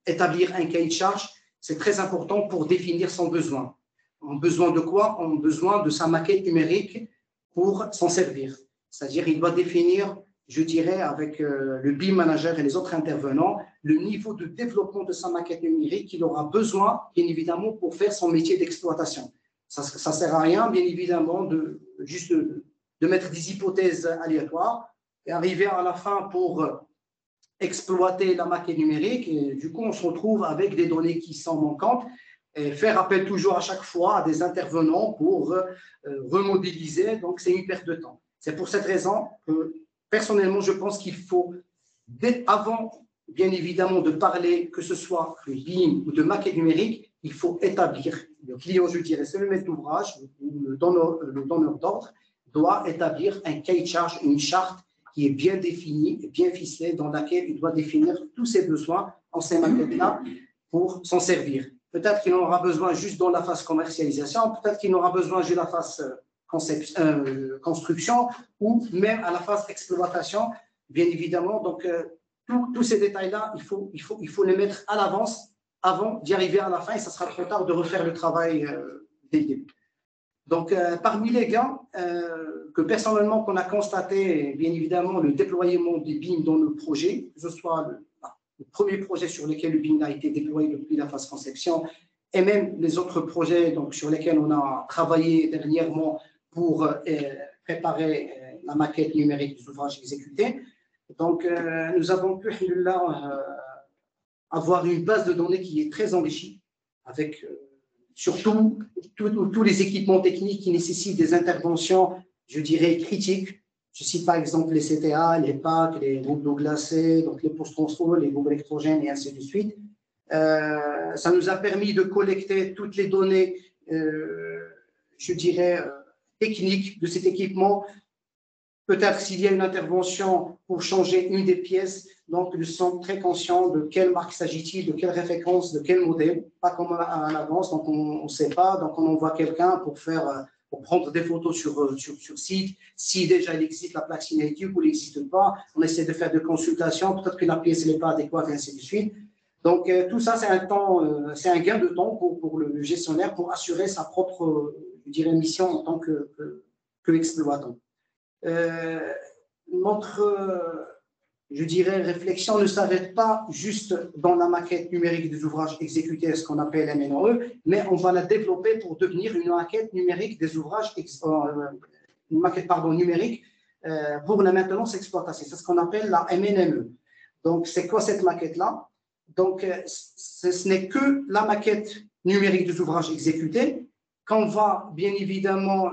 établir un cahier de charge. C'est très important pour définir son besoin. En besoin de quoi? En besoin de sa maquette numérique pour s'en servir. C'est-à-dire qu'il doit définir, je dirais, avec le BIM manager et les autres intervenants, le niveau de développement de sa maquette numérique qu'il aura besoin, bien évidemment, pour faire son métier d'exploitation. Ça ne sert à rien, bien évidemment, juste de mettre des hypothèses aléatoires et arriver à la fin pour exploiter la maquette numérique. Et du coup, on se retrouve avec des données qui sont manquantes et faire appel toujours à chaque fois à des intervenants pour remodéliser. Donc, c'est une perte de temps. C'est pour cette raison que, personnellement, je pense qu'il faut, avant, bien évidemment, de parler, que ce soit de BIM ou de maquette numérique, il faut établir, le client, je dirais, c'est le maître d'ouvrage ou le donneur d'ordre, doit établir un cahier de charge, une charte qui est bien définie et bien ficelée, dans laquelle il doit définir tous ses besoins en ces maquettes-là pour s'en servir. Peut-être qu'il en aura besoin juste dans la phase commercialisation, peut-être qu'il en aura besoin juste dans la phase construction ou même à la phase exploitation, bien évidemment. Donc, tous ces détails-là, il faut les mettre à l'avance avant d'y arriver à la fin et ça sera trop tard de refaire le travail dès le début. Donc, parmi les gains que personnellement qu'on a constaté, bien évidemment, le déploiement des BIM dans le projet, que ce soit le premier projet sur lequel le BIM a été déployé depuis la phase conception, et même les autres projets donc, sur lesquels on a travaillé dernièrement pour préparer la maquette numérique des ouvrages exécutés. Donc, nous avons pu avoir une base de données qui est très enrichie, avec surtout tous les équipements techniques qui nécessitent des interventions, je dirais, critiques. Je cite par exemple les CTA, les PAC, les groupes d'eau glacée, donc les post-contrôle, les groupes électrogènes et ainsi de suite. Ça nous a permis de collecter toutes les données, je dirais, techniques de cet équipement. Peut-être s'il y a une intervention pour changer une des pièces, donc nous sommes très conscients de quelle marque s'agit-il, de quelle référence, de quel modèle, pas comme en avance, donc on ne sait pas, donc on envoie quelqu'un pour prendre des photos sur site. Si déjà il existe la plaque signature ou il n'existe pas, on essaie de faire des consultations, peut-être que la pièce n'est pas adéquate, et ainsi de suite. Donc tout ça, c'est un gain de temps pour le gestionnaire pour assurer sa propre, je dirais, mission en tant qu'exploitant. Notre, je dirais, réflexion ne s'arrête pas juste dans la maquette numérique des ouvrages exécutés, ce qu'on appelle MNOE, mais on va la développer pour devenir une maquette numérique des ouvrages, une maquette numérique pour la maintenance exploitation. C'est ce qu'on appelle la MNME. Donc, c'est quoi cette maquette-là? Donc, ce n'est que la maquette numérique des ouvrages exécutés qu'on va bien évidemment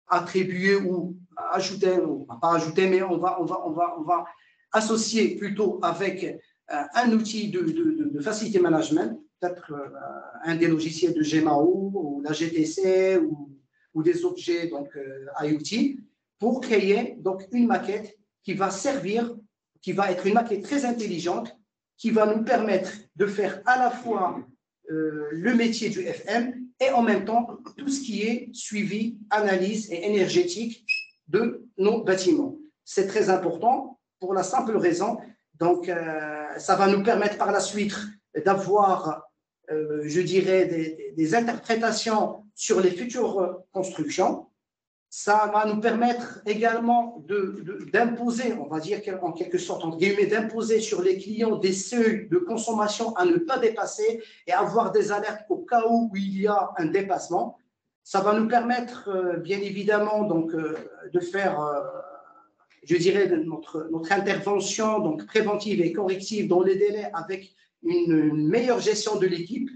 attribuer ou ajouter, ou pas ajouter, mais on va associer plutôt avec un outil de facility management, peut-être un des logiciels de GMAO ou la GTC ou des objets donc IoT, pour créer donc une maquette qui va servir, qui va être une maquette très intelligente, qui va nous permettre de faire à la fois le métier du FM et en même temps tout ce qui est suivi, analyse et énergétique de nos bâtiments. C'est très important pour la simple raison, donc ça va nous permettre par la suite d'avoir, je dirais, des interprétations sur les futures constructions. Ça va nous permettre également d'imposer, on va dire en quelque sorte, entre guillemets, d'imposer sur les clients des seuils de consommation à ne pas dépasser et avoir des alertes au cas où il y a un dépassement. Ça va nous permettre, bien évidemment, donc, de faire, je dirais, notre intervention donc, préventive et corrective dans les délais avec une meilleure gestion de l'équipe.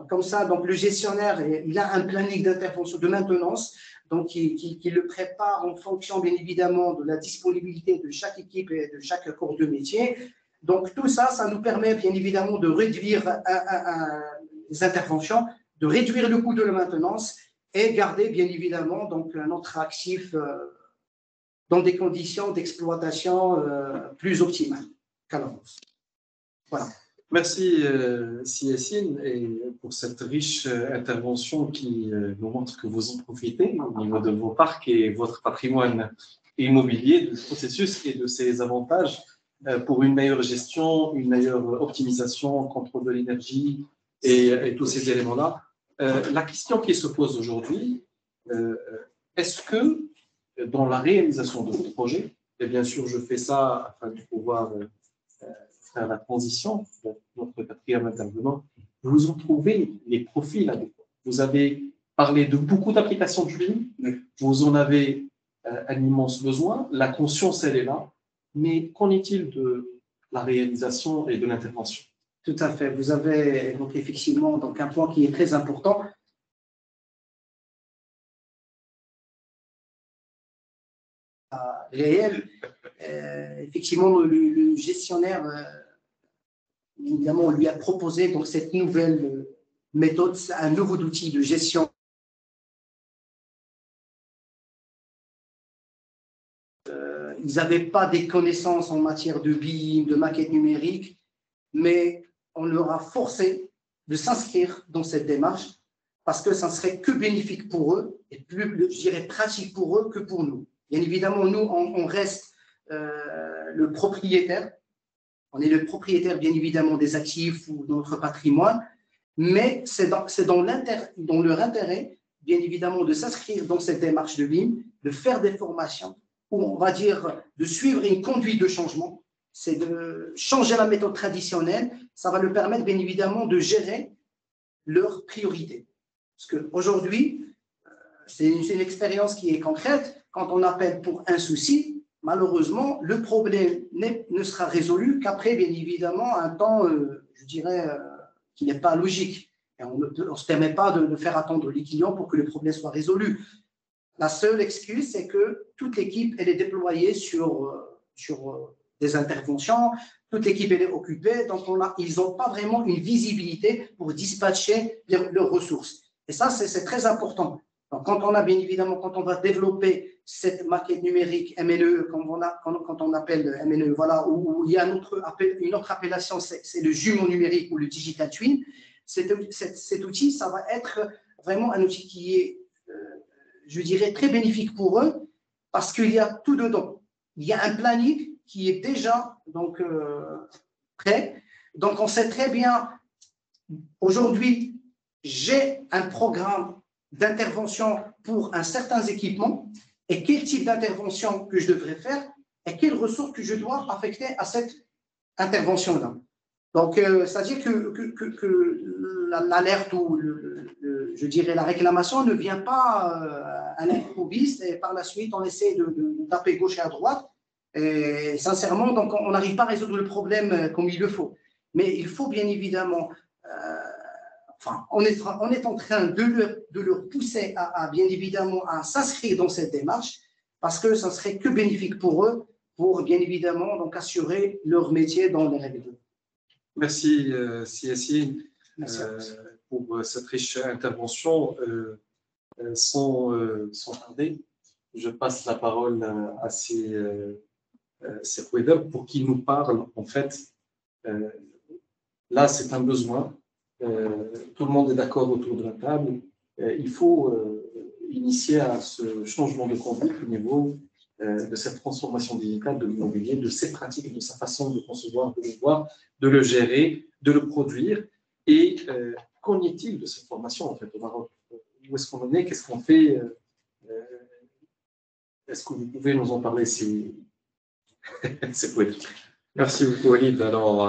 Comme ça, donc, le gestionnaire, il a un planning d'intervention, de maintenance, donc qui le prépare en fonction, bien évidemment, de la disponibilité de chaque équipe et de chaque corps de métier. Donc, tout ça, ça nous permet, bien évidemment, de réduire les interventions, de réduire le coût de la maintenance et garder, bien évidemment, donc, notre actif dans des conditions d'exploitation plus optimales qu'à l'avance. Voilà. Merci, Yassine, et pour cette riche intervention qui nous montre que vous en profitez au niveau de vos parcs et votre patrimoine immobilier, de ce processus et de ses avantages pour une meilleure gestion, une meilleure optimisation, contrôle de l'énergie et tous ces éléments-là. La question qui se pose aujourd'hui, est-ce que dans la réalisation de votre projet, et bien sûr je fais ça afin de pouvoir faire la transition, notre quatrième intervenant, vous en trouvez les profils adéquats. Vous avez parlé de beaucoup d'applications du BIM, vous en avez un immense besoin, la conscience elle est là, mais qu'en est-il de la réalisation et de l'intervention? Tout à fait. Vous avez donc effectivement donc un point qui est très important. Réel, effectivement, le gestionnaire, évidemment, on lui a proposé donc cette nouvelle méthode, un nouveau outil de gestion. Ils n'avaient pas des connaissances en matière de BIM, de maquette numérique, mais on leur a forcé de s'inscrire dans cette démarche parce que ça ne serait que bénéfique pour eux et plus, je dirais, pratique pour eux que pour nous. Bien évidemment, nous, on reste le propriétaire. On est le propriétaire, bien évidemment, des actifs ou de notre patrimoine, mais c'est dans leur intérêt, bien évidemment, de s'inscrire dans cette démarche de BIM, de faire des formations, ou on va dire de suivre une conduite de changement. c'est de changer la méthode traditionnelle. Ça va leur permettre, bien évidemment, de gérer leurs priorités. Parce qu'aujourd'hui, c'est une expérience qui est concrète. Quand on appelle pour un souci, malheureusement, le problème ne sera résolu qu'après, bien évidemment, un temps, je dirais, qui n'est pas logique. Et on ne se permet pas de faire attendre les clients pour que le problème soit résolu. La seule excuse, c'est que toute l'équipe, elle est déployée sur des interventions, toute l'équipe, elle est occupée, donc ils n'ont pas vraiment une visibilité pour dispatcher leurs ressources. Et ça, c'est très important. Donc, quand on va développer cette maquette numérique MNE, quand on appelle MNE, voilà, où il y a une autre appellation, c'est le jumeau numérique ou le digital twin, cet outil, ça va être vraiment un outil qui est, je dirais, très bénéfique pour eux parce qu'il y a tout dedans. Il y a un planning qui est déjà donc, prêt. Donc, on sait très bien, aujourd'hui, j'ai un programme d'intervention pour un certain équipement et quel type d'intervention que je devrais faire et quelles ressources que je dois affecter à cette intervention-là. Donc, c'est-à-dire que l'alerte ou, je dirais, la réclamation ne vient pas à l'improviste et par la suite, on essaie de taper gauche et à droite. Et sincèrement, donc, on n'arrive pas à résoudre le problème comme il le faut. Mais il faut bien évidemment, on est en train de leur pousser à bien évidemment à s'inscrire dans cette démarche parce que ça ne serait que bénéfique pour eux, pour bien évidemment donc, assurer leur métier dans les règles. Merci, Siassine, pour cette riche intervention. Sans tarder, je passe la parole à Serweda pour qu'il nous parle. En fait, là, c'est un besoin. Tout le monde est d'accord autour de la table. Il faut initier à ce changement de conduite au niveau de cette transformation digitale de l'immobilier, de ses pratiques, de sa façon de concevoir, de le voir, de le gérer, de le produire. Et qu'en est-il de cette formation en fait au Maroc? Où est-ce qu'on en est? Qu'est-ce qu'on fait? Est-ce que vous pouvez nous en parler? C'est poétique. Merci beaucoup, Walid. Alors,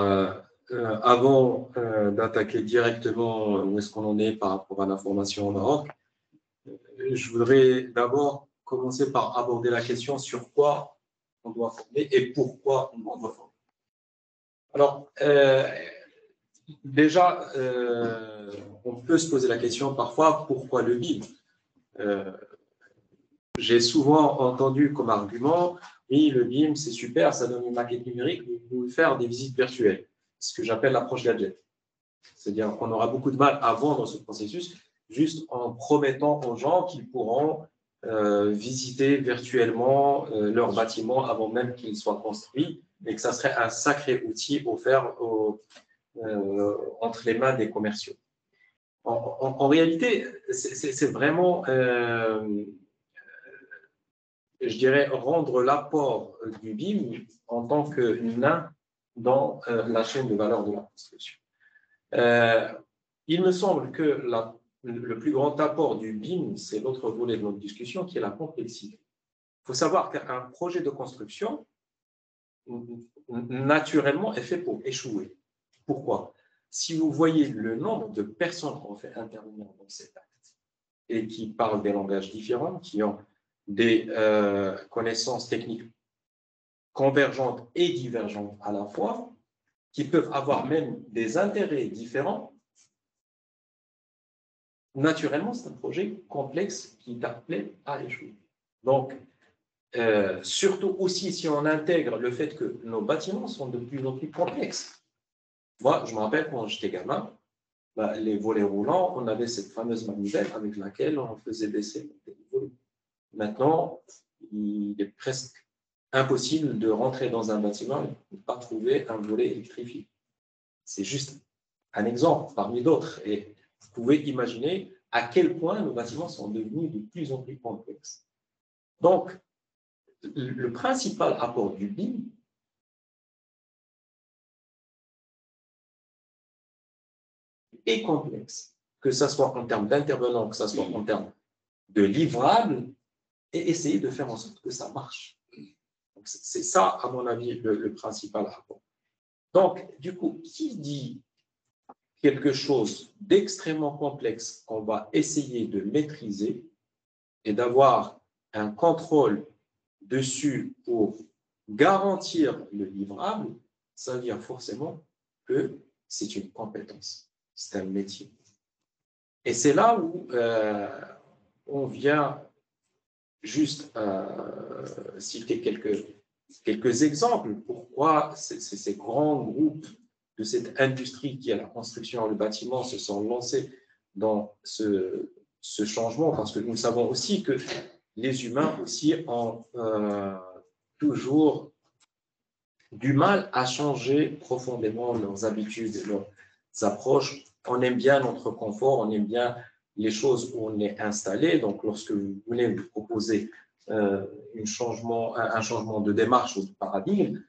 avant d'attaquer directement où est-ce qu'on en est par rapport à la formation au Maroc, je voudrais d'abord commencer par aborder la question sur quoi on doit former et pourquoi on doit former. Alors, déjà, on peut se poser la question parfois, pourquoi le BIM? J'ai souvent entendu comme argument, oui, le BIM, c'est super, ça donne une maquette numérique, vous pouvez faire des visites virtuelles, ce que j'appelle l'approche gadget. C'est-à-dire qu'on aura beaucoup de mal à vendre ce processus juste en promettant aux gens qu'ils pourront visiter virtuellement leur bâtiment avant même qu'il soit construit et que ça serait un sacré outil offert entre les mains des commerciaux. En réalité, c'est vraiment, je dirais, rendre l'apport du BIM en tant que nain dans la chaîne de valeur de la construction. Il me semble que le plus grand apport du BIM, c'est l'autre volet de notre discussion, qui est la complexité. Il faut savoir qu'un projet de construction, naturellement, est fait pour échouer. Pourquoi? Si vous voyez le nombre de personnes qu'on fait intervenir dans cet acte et qui parlent des langages différents, qui ont des connaissances techniques convergentes et divergentes à la fois, qui peuvent avoir même des intérêts différents, naturellement, c'est un projet complexe qui est appelé à échouer. Donc, surtout aussi si on intègre le fait que nos bâtiments sont de plus en plus complexes. Moi, je me rappelle quand j'étais gamin, les volets roulants, on avait cette fameuse manivelle avec laquelle on faisait baisser les volets. Maintenant, il est presque impossible de rentrer dans un bâtiment et de ne pas trouver un volet électrifié. C'est juste un exemple parmi d'autres. Et vous pouvez imaginer à quel point nos bâtiments sont devenus de plus en plus complexes. Donc, le principal apport du BIM est complexe, que ce soit en termes d'intervenants, que ce soit en termes de livrables, et essayer de faire en sorte que ça marche. C'est ça, à mon avis, le principal rapport. Donc, du coup, qui dit quelque chose d'extrêmement complexe qu'on va essayer de maîtriser et d'avoir un contrôle dessus pour garantir le livrable, ça veut dire forcément que c'est une compétence, c'est un métier. Et c'est là où on vient juste citer quelques exemples. Pourquoi ces grands groupes de cette industrie qui est la construction et le bâtiment se sont lancés dans ce changement? Parce que nous savons aussi que les humains aussi ont toujours du mal à changer profondément leurs habitudes, leurs approches. On aime bien notre confort, on aime bien les choses où on est installé. Donc, lorsque vous voulez vous proposer un changement de démarche ou de paradigme,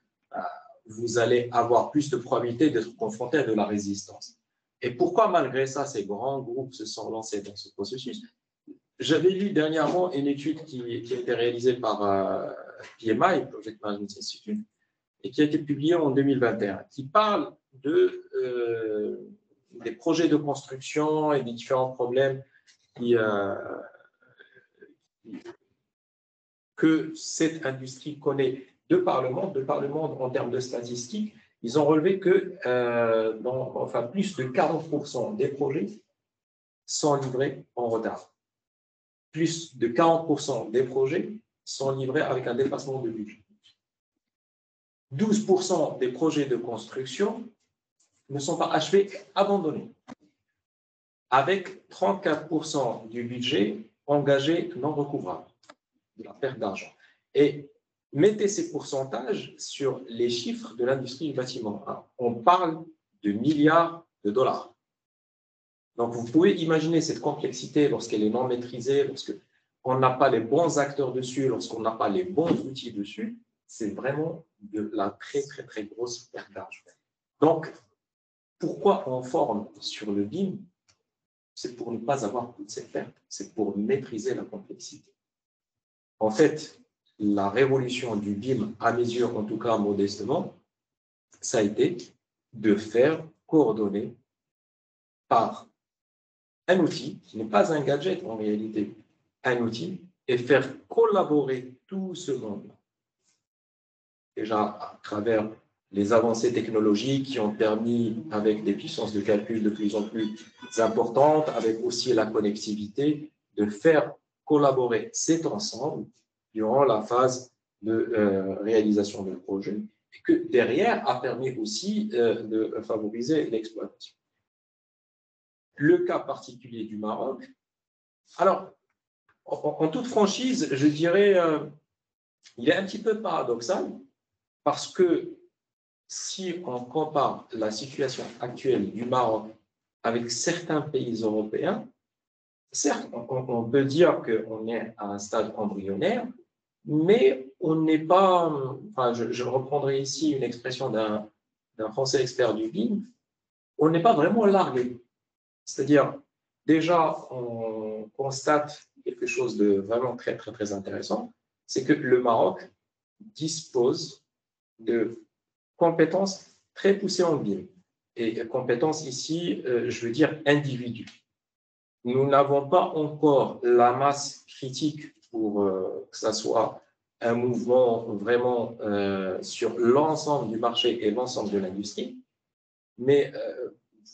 vous allez avoir plus de probabilité d'être confronté à de la résistance. Et pourquoi, malgré ça, ces grands groupes se sont lancés dans ce processus? J'avais lu dernièrement une étude qui a été réalisée par PMI, Project Management Institute, et qui a été publiée en 2021, qui parle des projets de construction et des différents problèmes que cette industrie connaît de par le monde en termes de statistiques. Ils ont relevé que plus de 40% des projets sont livrés en retard. Plus de 40% des projets sont livrés avec un dépassement de budget. 12% des projets de construction ne sont pas achevés, abandonnés, avec 34% du budget engagé non recouvrable, de la perte d'argent. Et mettez ces pourcentages sur les chiffres de l'industrie du bâtiment. On parle de milliards de dollars. Donc, vous pouvez imaginer cette complexité lorsqu'elle est non maîtrisée, lorsqu'on n'a pas les bons acteurs dessus, lorsqu'on n'a pas les bons outils dessus. C'est vraiment de la très, très, très grosse perte d'argent. Donc, pourquoi on forme sur le BIM? C'est pour ne pas avoir toutes ces pertes, c'est pour maîtriser la complexité. En fait, la révolution du BIM, à mes yeux, en tout cas modestement, ça a été de faire coordonner par un outil, qui n'est pas un gadget en réalité, un outil, et faire collaborer tout ce monde. Déjà à travers les avancées technologiques qui ont permis, avec des puissances de calcul de plus en plus importantes, avec aussi la connectivité, de faire collaborer cet ensemble durant la phase de réalisation du projet, et que derrière a permis aussi de favoriser l'exploitation. Le cas particulier du Maroc, alors, en toute franchise, je dirais, il est un petit peu paradoxal, parce que si on compare la situation actuelle du Maroc avec certains pays européens, certes, on peut dire qu'on est à un stade embryonnaire, mais on n'est pas, enfin, je reprendrai ici une expression d'un Français expert du BIM, on n'est pas vraiment largué. C'est-à-dire, déjà, on constate quelque chose de vraiment très, très, très intéressant, c'est que le Maroc dispose de compétences très poussées en BIM. Et compétences ici, je veux dire individus. Nous n'avons pas encore la masse critique pour que ça soit un mouvement vraiment sur l'ensemble du marché et l'ensemble de l'industrie. Mais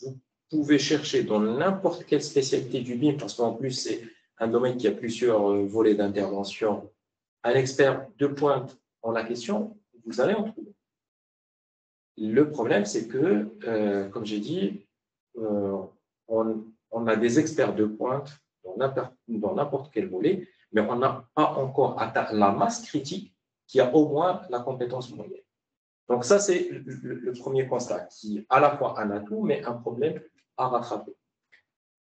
vous pouvez chercher dans n'importe quelle spécialité du BIM, parce qu'en plus, c'est un domaine qui a plusieurs volets d'intervention, un expert de pointe en la question, vous allez en trouver. Le problème, c'est que, comme j'ai dit, on a des experts de pointe dans n'importe quel volet, mais on n'a pas encore atteint la masse critique qui a au moins la compétence moyenne. Donc ça, c'est le premier constat, qui est à la fois un atout, mais un problème à rattraper.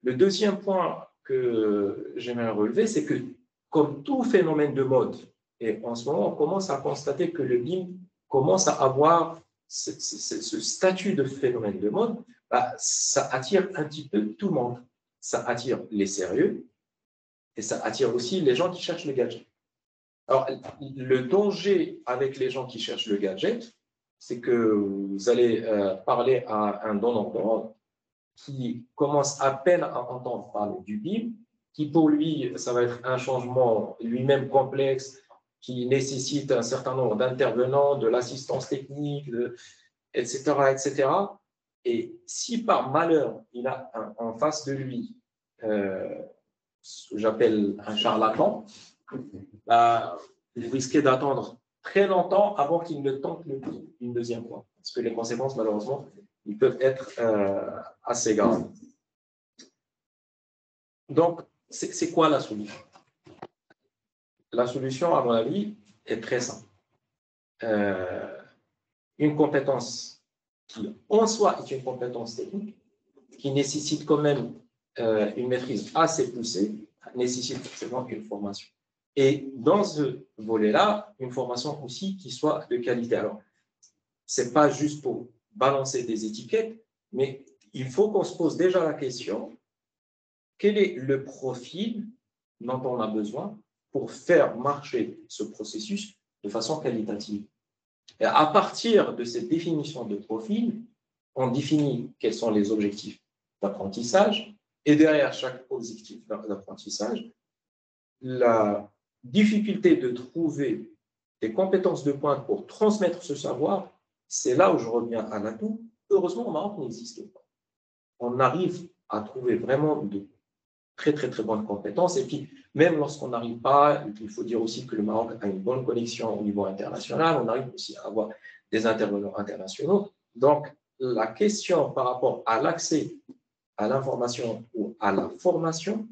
Le deuxième point que j'aimerais relever, c'est que, comme tout phénomène de mode, et en ce moment, on commence à constater que le BIM commence à avoir ce statut de phénomène de mode, ça attire un petit peu tout le monde. Ça attire les sérieux et ça attire aussi les gens qui cherchent le gadget. Alors, le danger avec les gens qui cherchent le gadget, c'est que vous allez parler à un donneur d'ordre qui commence à peine à entendre parler du BIM, qui pour lui, ça va être un changement lui-même complexe, qui nécessite un certain nombre d'intervenants, de l'assistance technique, etc., etc. Et si par malheur, il a en face de lui ce que j'appelle un charlatan, bah, vous risquez d'attendre très longtemps avant qu'il ne tente le coup une deuxième fois. Parce que les conséquences, malheureusement, ils peuvent être assez graves. Donc, c'est quoi la solution? La solution, à mon avis, est très simple. Une compétence qui, en soi, est une compétence technique, qui nécessite quand même une maîtrise assez poussée, nécessite forcément une formation. Et dans ce volet-là, une formation aussi qui soit de qualité. Alors, ce n'est pas juste pour balancer des étiquettes, mais il faut qu'on se pose déjà la question, quel est le profil dont on a besoin pour faire marcher ce processus de façon qualitative? Et à partir de cette définition de profil, on définit quels sont les objectifs d'apprentissage, et derrière chaque objectif d'apprentissage, la difficulté de trouver des compétences de pointe pour transmettre ce savoir, c'est là où je reviens à l'atout. Heureusement, au Maroc, n'existe pas. On arrive à trouver vraiment de très, très, très bonnes compétences. Et puis, même lorsqu'on n'arrive pas, il faut dire aussi que le Maroc a une bonne connexion au niveau international. On arrive aussi à avoir des intervenants internationaux. Donc, la question par rapport à l'accès à l'information ou à la formation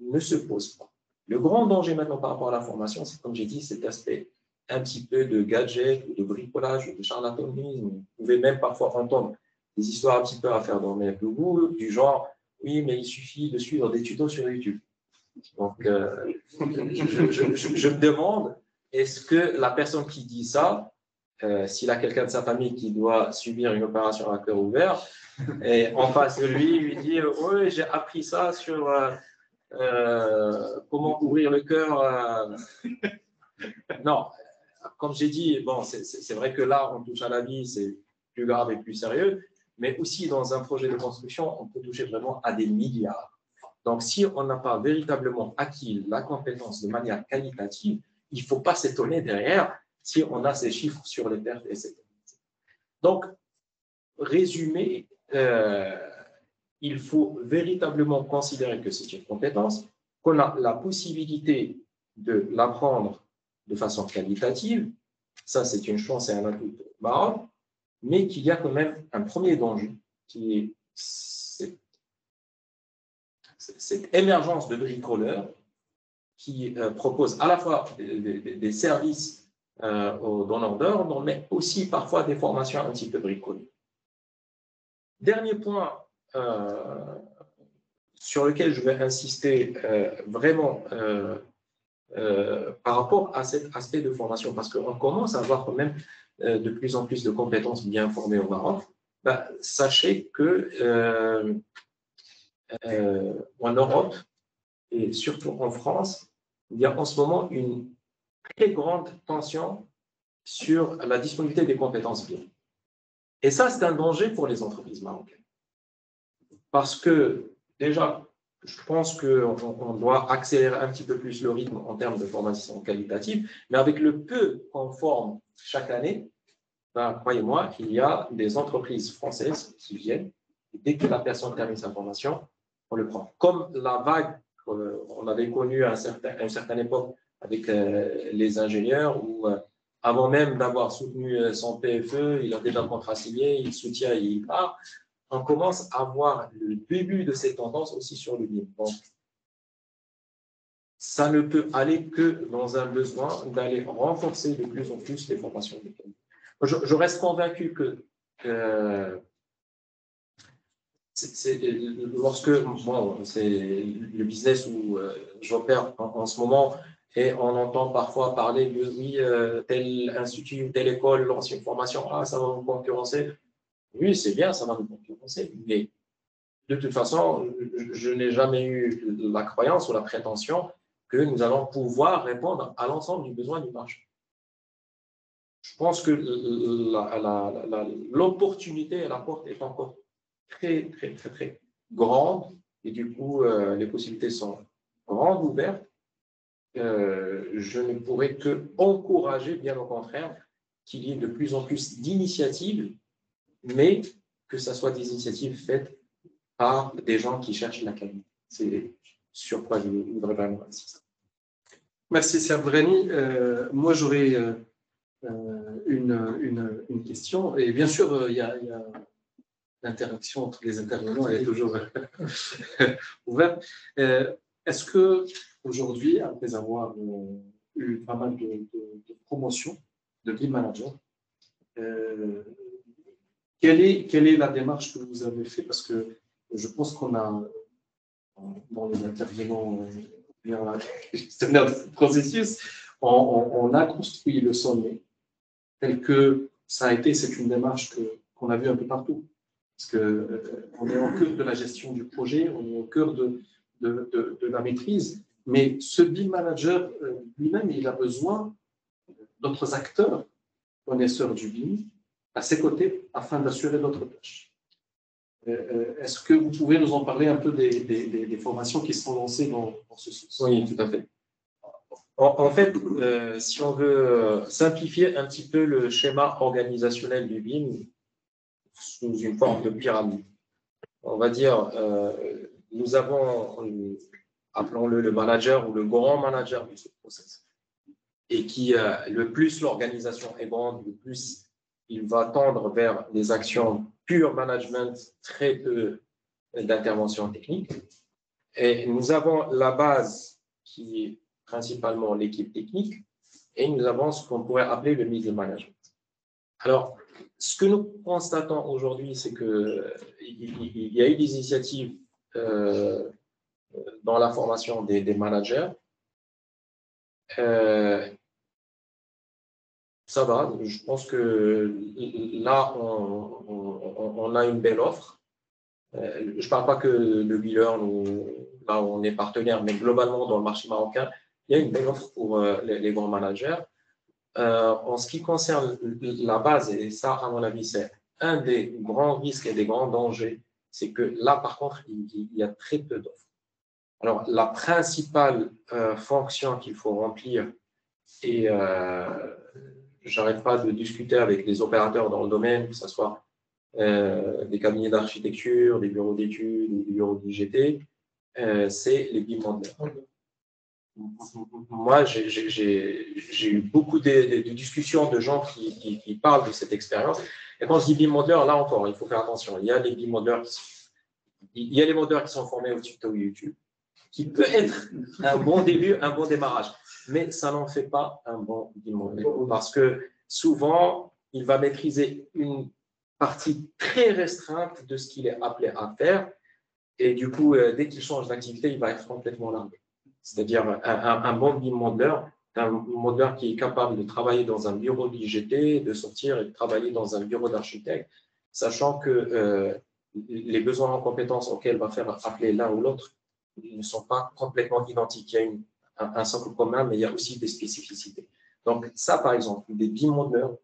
ne se pose pas. Le grand danger maintenant par rapport à la formation, c'est comme j'ai dit, cet aspect un petit peu de gadget, ou de bricolage, ou de charlatanisme. Vous pouvez même parfois entendre des histoires un petit peu à faire dormir le goût, du genre, oui, mais il suffit de suivre des tutos sur YouTube. Donc, je me demande, est-ce que la personne qui dit ça, s'il a quelqu'un de sa famille qui doit subir une opération à cœur ouvert, et en face de lui dit, oui, j'ai appris ça sur comment ouvrir le cœur. Non, comme j'ai dit, bon, c'est vrai que là, on touche à la vie, c'est plus grave et plus sérieux, mais aussi dans un projet de construction, on peut toucher vraiment à des milliards. Donc, si on n'a pas véritablement acquis la compétence de manière qualitative, il ne faut pas s'étonner derrière si on a ces chiffres sur les pertes, etc. Donc, résumé, il faut véritablement considérer que c'est une compétence, qu'on a la possibilité de l'apprendre de façon qualitative. Ça, c'est une chance et un atout pour le Maroc, mais qu'il y a quand même un premier danger qui est cette émergence de bricoleurs qui proposent à la fois des services aux donneurs d'ordre, mais aussi parfois des formations un petit peu bricolées. Dernier point sur lequel je vais insister vraiment par rapport à cet aspect de formation, parce qu'on commence à avoir quand même de plus en plus de compétences bien formées au Maroc. Ben, sachez que en Europe et surtout en France, il y a en ce moment une très grande tension sur la disponibilité des compétences BIM. Et ça, c'est un danger pour les entreprises marocaines. Parce que déjà, je pense qu'on doit accélérer un petit peu plus le rythme en termes de formation qualitative, mais avec le peu qu'on forme chaque année, ben, croyez-moi, il y a des entreprises françaises qui viennent, et dès que la personne termine sa formation, on le prend. Comme la vague qu'on avait connue à une certaine époque avec les ingénieurs, où avant même d'avoir soutenu son PFE, il a déjà le contrat signé, il soutient et il part. On commence à voir le début de ces tendances aussi sur le BIM. Donc, ça ne peut aller que dans un besoin d'aller renforcer de plus en plus les formations de qualité. Je reste convaincu que lorsque c'est le business où j'opère en ce moment, et on entend parfois parler de oui, tel institut ou telle école lance une formation, ah, ça va vous concurrencer. Oui, c'est bien, ça va nous concurrencer, mais de toute façon, je n'ai jamais eu la croyance ou la prétention que nous allons pouvoir répondre à l'ensemble du besoin du marché. Je pense que l'opportunité et la porte est encore très, très, très, très grande et du coup, les possibilités sont grandes ouvertes. Je ne pourrais que encourager, bien au contraire, qu'il y ait de plus en plus d'initiatives, mais que ce soit des initiatives faites par des gens qui cherchent la qualité. C'est sur quoi je voudrais vraiment insister. Merci, Serbrani. Moi, j'aurais une question. Et bien sûr, il y a l'interaction entre les intervenants, elle est toujours ouverte. Est-ce que aujourd'hui, après avoir eu pas mal de promotions de BIM manager, quelle est la démarche que vous avez faite? Parce que je pense qu'on a, dans les intervenants gestionnaires de ce processus, on a construit le sommet tel que ça a été. C'est une démarche qu'on a vue un peu partout. Parce qu'on est au cœur de la gestion du projet, on est au cœur de la maîtrise. Mais ce BIM manager lui-même, il a besoin d'autres acteurs connaisseurs du BIM à ses côtés afin d'assurer d'autres tâches. Est-ce que vous pouvez nous en parler un peu des formations qui sont lancées dans ce sens? Oui, tout à fait. En fait, si on veut simplifier un petit peu le schéma organisationnel du BIM sous une forme de pyramide, on va dire, nous avons, appelons-le le manager ou le grand manager de ce process, et qui, le plus l'organisation est grande, le plus il va tendre vers des actions pure management, très peu d'intervention technique. Et nous avons la base qui est principalement l'équipe technique, et nous avons ce qu'on pourrait appeler le middle management. Alors, ce que nous constatons aujourd'hui, c'est qu'il y a eu des initiatives dans la formation des managers. Ça va, je pense que là, on a une belle offre. Je ne parle pas que de WeLearn, là on est partenaire, mais globalement dans le marché marocain, il y a une belle offre pour les grands managers. En ce qui concerne la base, et ça, à mon avis, c'est un des grands risques et des grands dangers, c'est que là, par contre, il y a très peu d'offres. Alors, la principale fonction qu'il faut remplir, et je n'arrête pas de discuter avec les opérateurs dans le domaine, que ce soit des cabinets d'architecture, des bureaux d'études ou des bureaux d'IGT, c'est les BIM modelers. Moi, j'ai eu beaucoup de discussions de gens qui parlent de cette expérience. Et quand je dis BIM modeler, là encore, il faut faire attention. Il y a les BIM modelers, il y a les modelers qui sont formés au tuto YouTube, qui peut être un bon début, un bon démarrage. Mais ça n'en fait pas un bon BIM modeler. Parce que souvent, il va maîtriser une partie très restreinte de ce qu'il est appelé à faire. Et du coup, dès qu'il change d'activité, il va être complètement largué. C'est-à-dire un bon BIM modeler, un modeler qui est capable de travailler dans un bureau d'IGT, de sortir et de travailler dans un bureau d'architecte, sachant que les besoins en compétences auxquels va faire appeler l'un ou l'autre ne sont pas complètement identiques. Il y a un socle commun, mais il y a aussi des spécificités. Donc ça, par exemple, des BIM modelers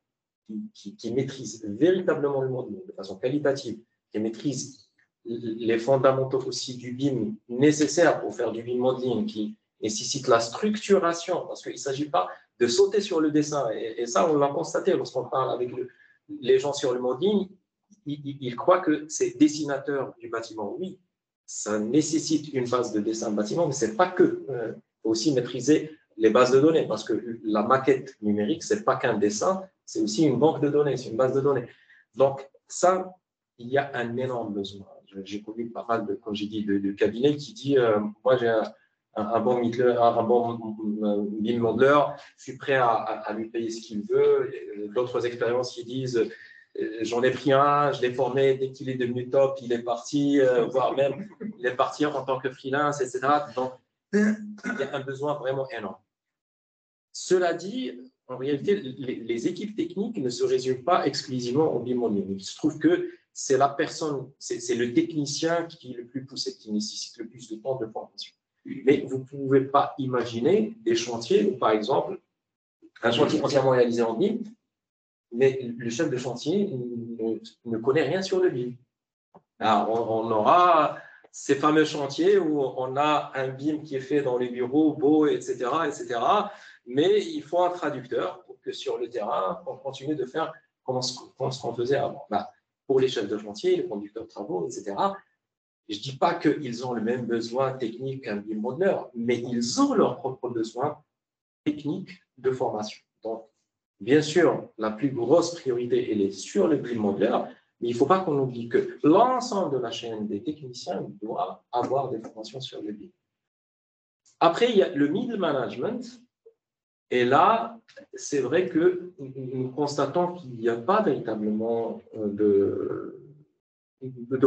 qui maîtrisent véritablement le modeling de façon qualitative, qui maîtrisent les fondamentaux aussi du BIM nécessaires pour faire du BIM modeling, qui nécessite la structuration, parce qu'il ne s'agit pas de sauter sur le dessin. Et ça, on l'a constaté lorsqu'on parle avec les gens sur le modeling, ils croient que c'est dessinateur du bâtiment. Oui, ça nécessite une phase de dessin de bâtiment, mais ce n'est pas que. Il faut aussi maîtriser les bases de données, parce que la maquette numérique, ce n'est pas qu'un dessin, c'est aussi une banque de données, c'est une base de données. Donc, ça, il y a un énorme besoin. J'ai connu pas mal de, comme j'ai dit, de cabinets qui disent moi, j'ai un bon BIM modeler, je suis prêt à lui payer ce qu'il veut. D'autres expériences qui disent j'en ai pris un, je l'ai formé, dès qu'il est devenu top, il est parti, voire même il est parti en tant que freelance, etc. Donc, il y a un besoin vraiment énorme. Cela dit, en réalité, les équipes techniques ne se résument pas exclusivement au BIM modeling. Il se trouve que c'est la personne, c'est le technicien qui est le plus poussé, qui nécessite le plus de temps de formation. Mais vous ne pouvez pas imaginer des chantiers où, par exemple, un chantier entièrement réalisé en BIM, mais le chef de chantier ne connaît rien sur le BIM. Alors, on aura ces fameux chantiers où on a un BIM qui est fait dans les bureaux, beau, etc., etc., mais il faut un traducteur pour que sur le terrain, on continue de faire comme ce qu'on faisait avant. Pour les chefs de chantier, les conducteurs de travaux, etc., je ne dis pas qu'ils ont le même besoin technique qu'un BIM modeler, mais ils ont leurs propres besoins techniques de formation. Donc, bien sûr, la plus grosse priorité, elle est sur le BIM modeler, mais il ne faut pas qu'on oublie que l'ensemble de la chaîne des techniciens doit avoir des formations sur le BIM. Après, il y a le middle management. Et là, c'est vrai que nous constatons qu'il n'y a pas véritablement de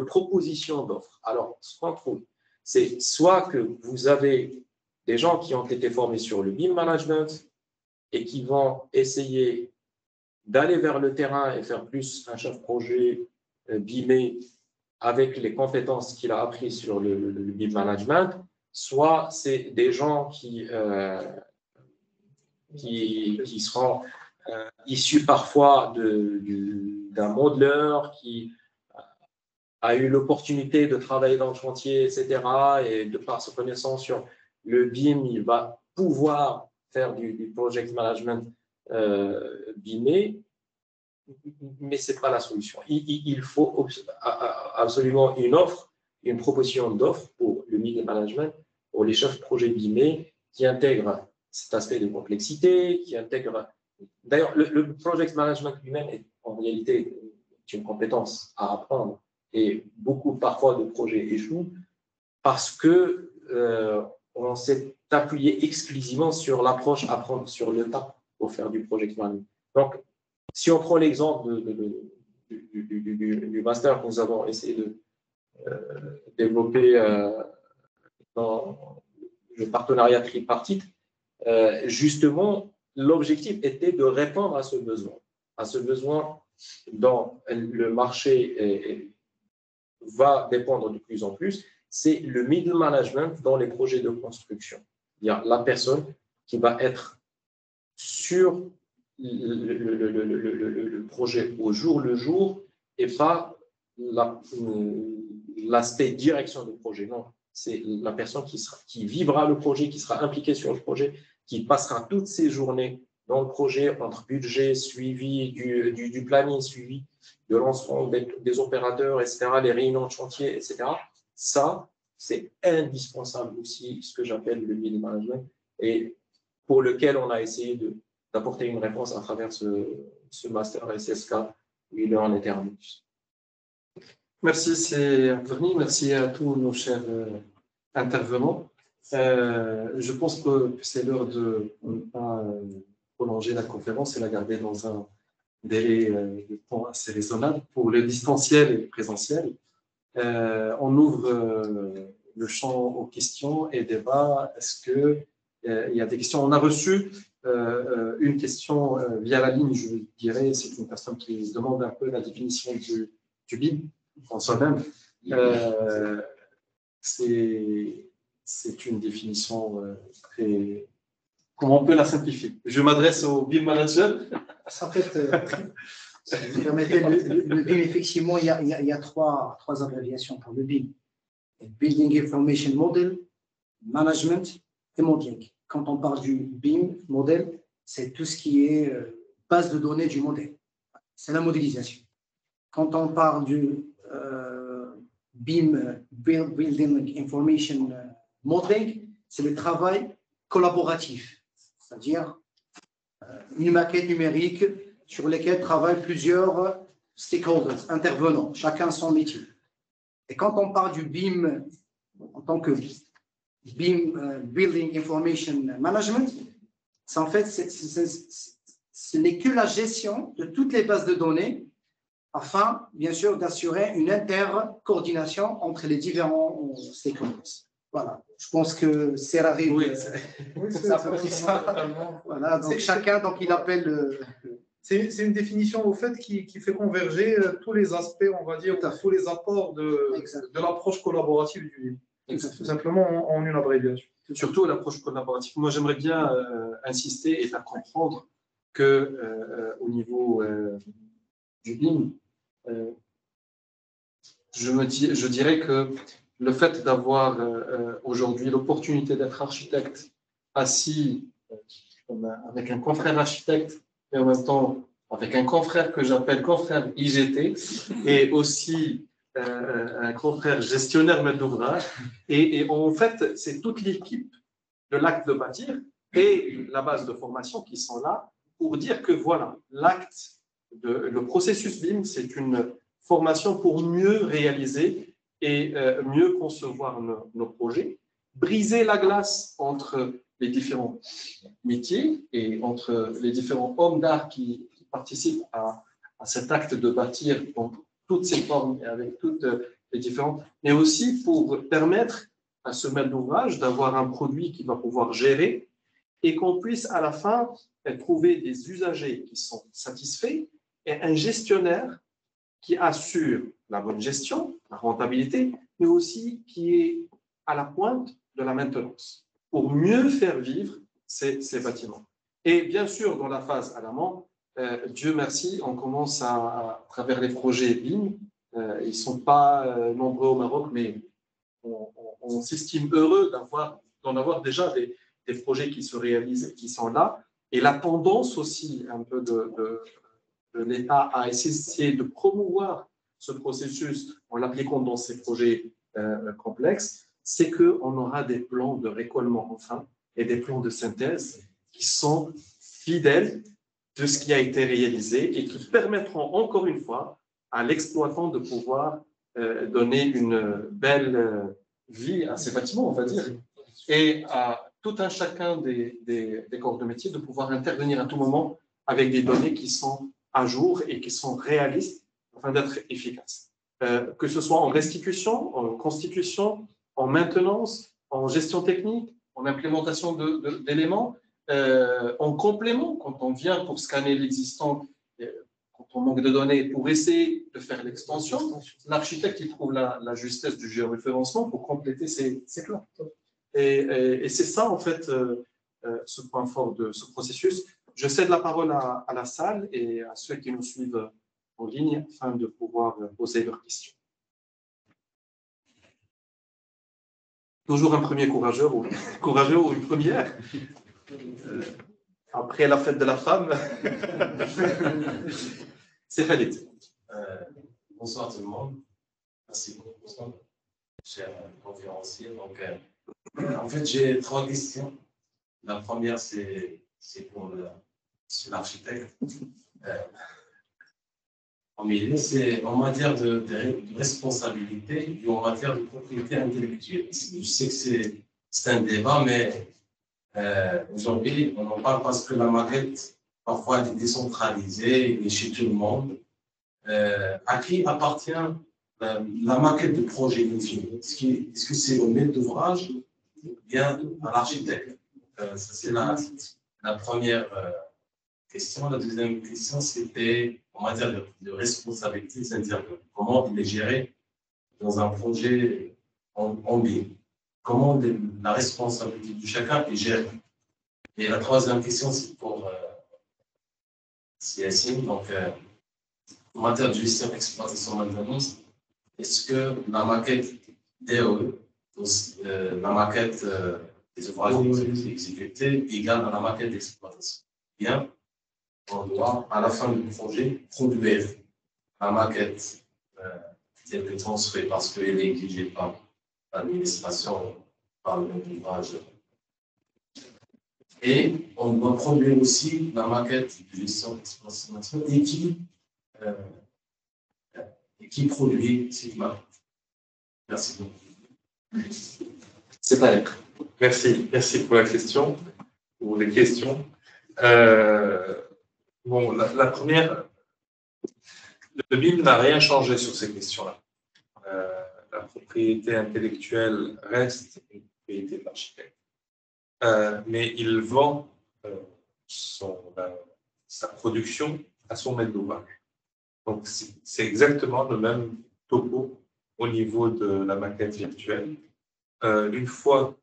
proposition d'offres. Alors, ce qu'on trouve, c'est soit que vous avez des gens qui ont été formés sur le BIM management et qui vont essayer d'aller vers le terrain et faire plus un chef projet BIMé avec les compétences qu'il a apprises sur le BIM management, soit c'est des gens qui seront issus parfois d'un modeler qui a eu l'opportunité de travailler dans le chantier, etc. Et de par sa connaissance sur le BIM, il va pouvoir faire du project management BIMé, mais ce n'est pas la solution. Il faut absolument une proposition d'offre pour le middle management, pour les chefs de projet BIMé qui intègrent cet aspect de complexité, qui intègre… D'ailleurs, le project management lui-même est en réalité une compétence à apprendre et beaucoup parfois de projets échouent parce que on s'est appuyé exclusivement sur l'approche apprendre sur le tas pour faire du project management. Donc, si on prend l'exemple du master que nous avons essayé de développer dans le partenariat tripartite, justement, l'objectif était de répondre à ce besoin dont le marché va dépendre de plus en plus, c'est le middle management dans les projets de construction. Il y a la personne qui va être sur le projet au jour le jour et pas l'aspect direction du projet. Non, c'est la personne qui vivra le projet, qui sera impliquée sur le projet, qui passera toutes ses journées dans le projet entre budget, suivi du planning, suivi de l'ensemble des opérateurs, etc., les réunions de chantier, etc. Ça, c'est indispensable aussi, ce que j'appelle le middle management, et pour lequel on a essayé d'apporter une réponse à travers ce master SSK Learn Eternus. Merci, c'est Anthony. Merci à tous nos chers intervenants. Je pense que c'est l'heure de ne pas prolonger la conférence et la garder dans un délai de temps assez raisonnable pour le distanciel et le présentiel. On ouvre le champ aux questions et débats. Est-ce qu'il y a des questions? On a reçu une question via la ligne, je dirais. C'est une personne qui demande un peu la définition du BIM en soi-même. C'est une définition très… Comment on peut la simplifier? Je m'adresse au BIM manager. En fait, si vous permettez, le BIM, effectivement, il y a trois abréviations pour le BIM. Building Information Model, Management et Modeling. Quand on parle du BIM modèle, c'est tout ce qui est base de données du modèle. C'est la modélisation. Quand on parle du BIM, Building Information Modeling, c'est le travail collaboratif, c'est-à-dire une maquette numérique sur laquelle travaillent plusieurs stakeholders, intervenants, chacun son métier. Et quand on parle du BIM en tant que BIM, Building Information Management, en fait, ce n'est que la gestion de toutes les bases de données afin, bien sûr, d'assurer une intercoordination entre les différents stakeholders. Voilà, je pense que c'est rare. Oui, voilà, donc chacun, donc il appelle… C'est une définition au fait qui fait converger tous les aspects, on va dire, tous les apports de l'approche collaborative du BIM. tout simplement en une abréviation. Surtout l'approche collaborative. Moi, j'aimerais bien insister et faire comprendre que au niveau du BIM, je dirais que le fait d'avoir aujourd'hui l'opportunité d'être architecte assis avec un confrère architecte et en même temps avec un confrère que j'appelle confrère IGT et aussi un confrère gestionnaire maître d'ouvrage. Et en fait, c'est toute l'équipe de l'acte de bâtir et la base de formation qui sont là pour dire que voilà, le processus BIM, c'est une formation pour mieux réaliser et mieux concevoir nos projets, briser la glace entre les différents métiers et entre les différents hommes d'art qui participent à cet acte de bâtir dans toutes ses formes et avec toutes les différentes, mais aussi pour permettre à ce maître d'ouvrage d'avoir un produit qu'il va pouvoir gérer et qu'on puisse à la fin trouver des usagers qui sont satisfaits et un gestionnaire qui assure la bonne gestion, la rentabilité, mais aussi qui est à la pointe de la maintenance pour mieux faire vivre ces bâtiments. Et bien sûr, dans la phase à l'amont, Dieu merci, on commence à travers les projets BIM, ils ne sont pas nombreux au Maroc, mais on s'estime heureux d'en avoir déjà des projets qui se réalisent et qui sont là. Et la tendance aussi un peu de l'État à essayer de promouvoir ce processus en l'appliquant dans ces projets complexes, c'est qu'on aura des plans de récollement enfin et des plans de synthèse qui sont fidèles de ce qui a été réalisé et qui permettront encore une fois à l'exploitant de pouvoir donner une belle vie à ces bâtiments, on va dire, et à tout un chacun des corps de métier de pouvoir intervenir à tout moment avec des données qui sont à jour et qui sont réalistes afin d'être efficaces. Que ce soit en restitution, en constitution, en maintenance, en gestion technique, en implémentation d'éléments, en complément, quand on vient pour scanner l'existant, quand on manque de données, pour essayer de faire l'extension, l'architecte il trouve la justesse du géoréférencement pour compléter ces plans. Et c'est ça, en fait, ce point fort de ce processus. Je cède la parole à la salle et à ceux qui nous suivent en ligne afin de pouvoir poser leurs questions. Toujours un premier courageux ou une première. Après la fête de la femme, c'est Khalid. Bonsoir tout le monde. Merci beaucoup, cher conférencier. Donc, en fait, j'ai 3 questions. La première, c'est pour l'architecte. C'est en matière de responsabilité et en matière de propriété intellectuelle. Je sais que c'est un débat, mais aujourd'hui, on en parle parce que la maquette, parfois, elle est décentralisée, elle est chez tout le monde. À qui appartient la maquette de projet initial? Est-ce que c'est au maître d'ouvrage ou bien à l'architecte? Ça, c'est la première question. La deuxième question, c'était en matière de responsabilité, c'est-à-dire comment il est géré dans un projet en BIM. Comment la responsabilité de chacun est gérée. Et la troisième question, c'est pour Yassine. Donc, en matière de gestion, exploitation, maintenance, est-ce que la maquette DOE, la maquette des ouvrages exécutés, égale à la maquette d'exploitation? Bien, on doit, à la fin du projet, produire la maquette telle que transférée parce qu'elle est exigée par l'administration, par le ouvrage. Et on doit produire aussi la maquette de gestion d'exploitation et qui produit cette maquette. Merci beaucoup. C'est pas l'air. Merci pour la question, ou les questions. Bon, la première, le BIM n'a rien changé sur ces questions-là. La propriété intellectuelle reste une propriété de l'architecte. Mais il vend sa production à son maître d'ouvrage. Donc, c'est exactement le même topo au niveau de la maquette virtuelle. une fois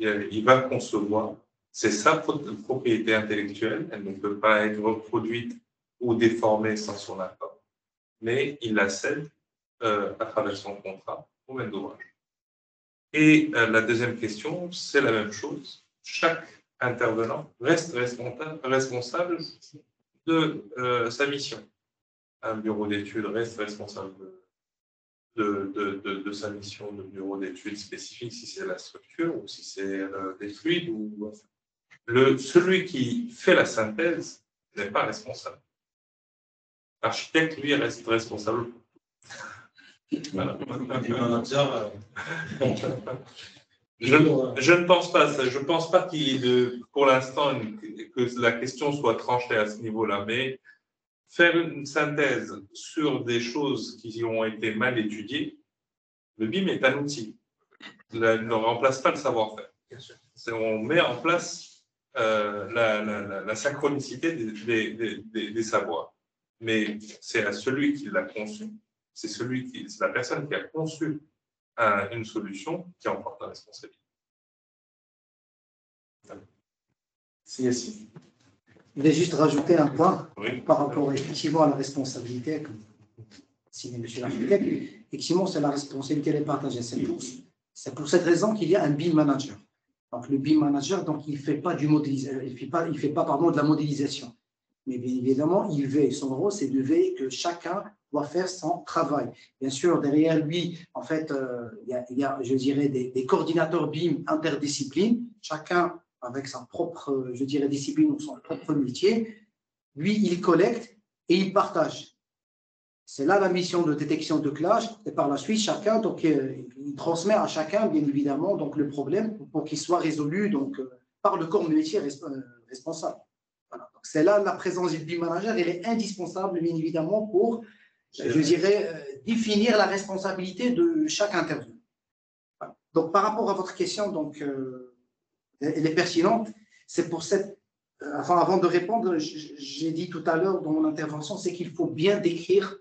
il va concevoir, c'est sa propriété intellectuelle, elle ne peut pas être reproduite ou déformée sans son accord, mais il la cède à travers son contrat au maître d'ouvrage. Et la deuxième question, c'est la même chose. Chaque intervenant reste responsable de sa mission. Un bureau d'études reste responsable de sa mission de bureau d'études spécifique, si c'est la structure ou si c'est des fluides. Celui qui fait la synthèse n'est pas responsable. L'architecte, lui, reste responsable. Voilà. Je ne pense pas ça. Je pense pas pour l'instant que la question soit tranchée à ce niveau-là, mais faire une synthèse sur des choses qui ont été mal étudiées, le BIM est un outil. Il ne remplace pas le savoir-faire. On met en place la synchronicité des savoirs. Mais c'est à celui qui l'a conçu, c'est la personne qui a conçu une solution qui en porte la responsabilité. Je vais juste rajouter un point par rapport effectivement à la responsabilité, comme signe M. l'architecte. Effectivement, c'est la responsabilité est partagée. C'est pour cette raison qu'il y a un BIM manager. Donc le BIM manager, donc, il ne fait pas de la modélisation. Mais bien évidemment, son rôle, c'est de veiller que chacun doit faire son travail. Bien sûr, derrière lui, en fait, il y a, je dirais, des coordinateurs BIM interdisciplines, chacun avec sa propre, je dirais, discipline ou son propre métier. Lui, il collecte et il partage. C'est là la mission de détection de clash. Et par la suite, chacun, donc, il transmet à chacun, bien évidemment, donc, le problème pour qu'il soit résolu donc, par le corps métier responsable. Voilà. C'est là la présence du BIM manager, elle est indispensable, bien évidemment, pour, je dirais, définir la responsabilité de chaque intervenant. Voilà. Donc, par rapport à votre question, donc, elle est pertinente. C'est pour cette. Enfin, avant de répondre, j'ai dit tout à l'heure dans mon intervention, c'est qu'il faut bien décrire,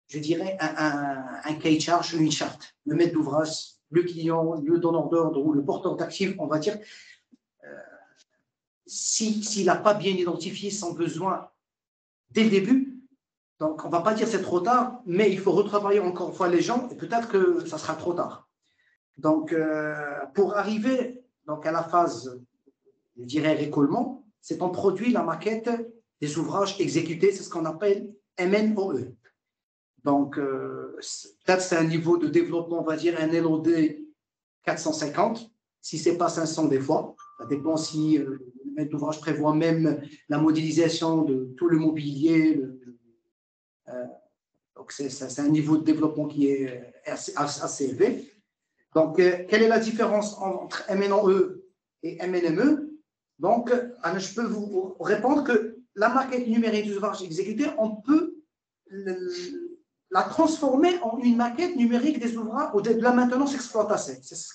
je dirais, un cahier de charge, une charte. Le maître d'ouvrage, le client, le donneur d'ordre ou le porteur d'actifs, on va dire. S'il n'a pas bien identifié son besoin dès le début, donc on ne va pas dire c'est trop tard, mais il faut retravailler encore une fois les gens et peut-être que ça sera trop tard. Donc, pour arriver donc, à la phase, je dirais, récollement, c'est on produit la maquette des ouvrages exécutés, c'est ce qu'on appelle MNOE. Donc, peut-être c'est un niveau de développement, on va dire un LOD 450, si ce n'est pas 500 des fois. Ça dépend si le maître d'ouvrage prévoit même la modélisation de tout le mobilier. Donc, c'est un niveau de développement qui est assez élevé. Donc, quelle est la différence entre MNOE et MNME? Donc, je peux vous répondre que la maquette numérique des ouvrages exécutés, on peut la transformer en une maquette numérique des ouvrages ou de la maintenance exploitation.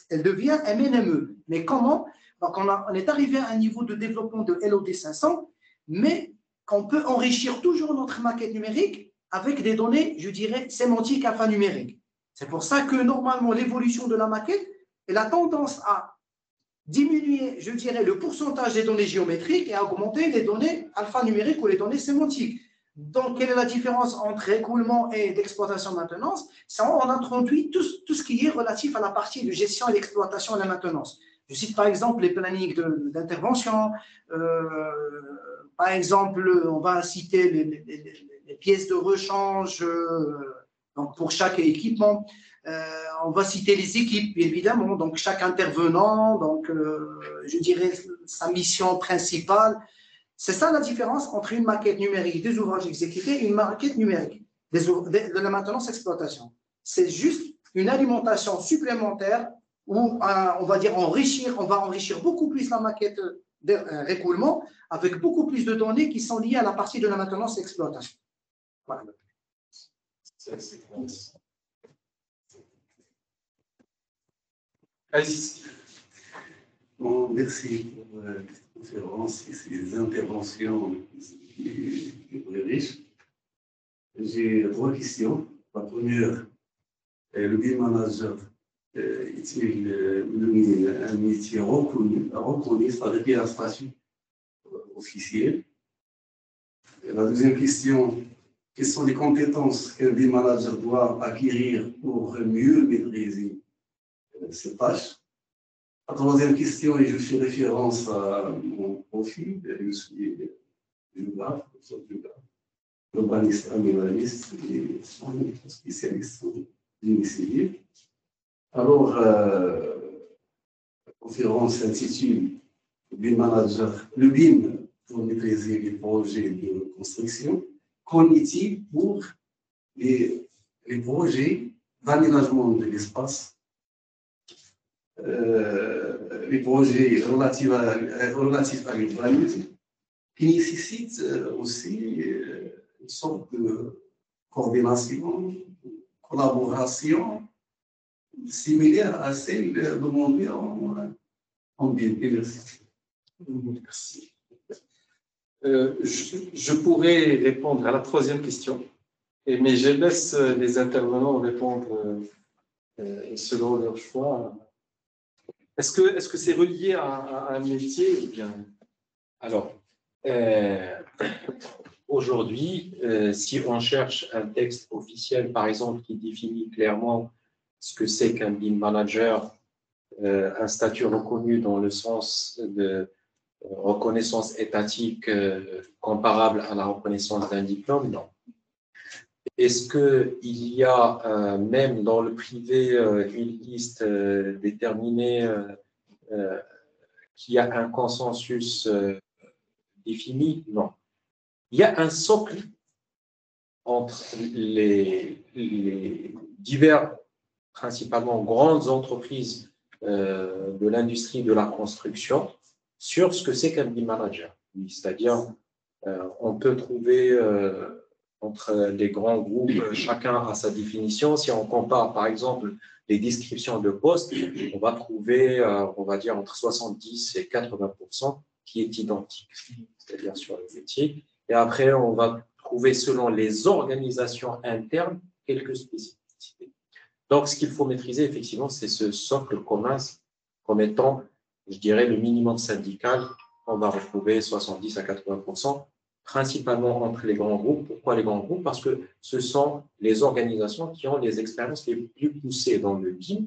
Elle devient MNME. Mais comment? Donc, on est arrivé à un niveau de développement de LOD 500, mais on peut enrichir toujours notre maquette numérique avec des données, je dirais, sémantiques alphanumériques. C'est pour ça que normalement, l'évolution de la maquette, elle a tendance à diminuer, je dirais, le pourcentage des données géométriques et à augmenter les données alphanumériques ou les données sémantiques. Donc, quelle est la différence entre écoulement et d'exploitation maintenance? C'est on introduit tout ce qui est relatif à la partie de gestion et d'exploitation et de la maintenance. Je cite par exemple les plannings d'intervention. Par exemple, on va citer les pièces de rechange donc pour chaque équipement. On va citer les équipes, bien évidemment. Donc, chaque intervenant, donc, je dirais sa mission principale. C'est ça la différence entre une maquette numérique des ouvrages exécutés et une maquette numérique de la maintenance exploitation. C'est juste une alimentation supplémentaire où on va dire on va enrichir beaucoup plus la maquette de récoulement avec beaucoup plus de données qui sont liées à la partie de la maintenance exploitation. Voilà. Bon, merci pour cette conférence et ces interventions très riches. J'ai 3 questions. La première, le BIM manager est-il un métier reconnu, c'est-à-dire qu'il y a un statut officiel? Et la deuxième question, quelles sont les compétences qu'un BIM manager doit acquérir pour mieux maîtriser ces tâches? La troisième question, et je fais référence à mon profil, je suis géographe, urbaniste, animaliste et spécialiste en génie civil. Alors, la conférence s'intitule BIM Manager, le BIM pour maîtriser les projets de construction, qu'en est-il pour les projets d'aménagement de l'espace, les projets relatifs à l'urbanisme, qui nécessitent aussi une sorte de coordination, collaboration similaire à celle demandée en BIM. Merci. Je pourrais répondre à la troisième question, mais je laisse les intervenants répondre selon leur choix. Est-ce que c'est relié à un métier ou bien? Alors, aujourd'hui, si on cherche un texte officiel, par exemple, qui définit clairement ce que c'est qu'un BIM manager, un statut reconnu dans le sens de reconnaissance étatique comparable à la reconnaissance d'un diplôme, non. Est-ce qu'il y a même dans le privé une liste déterminée qui a un consensus défini? Non. Il y a un socle entre les divers, principalement grandes entreprises de l'industrie de la construction sur ce que c'est qu'un BIM manager. C'est-à-dire, on peut trouver entre les grands groupes, chacun a sa définition. Si on compare, par exemple, les descriptions de postes, on va trouver, on va dire, entre 70 et 80% qui est identique, c'est-à-dire sur le métier. Et après, on va trouver, selon les organisations internes, quelques spécificités. Donc, ce qu'il faut maîtriser, effectivement, c'est ce socle commun comme étant, je dirais, le minimum syndical. On va retrouver 70 à 80%, principalement entre les grands groupes. Pourquoi les grands groupes? Parce que ce sont les organisations qui ont les expériences les plus poussées dans le BIM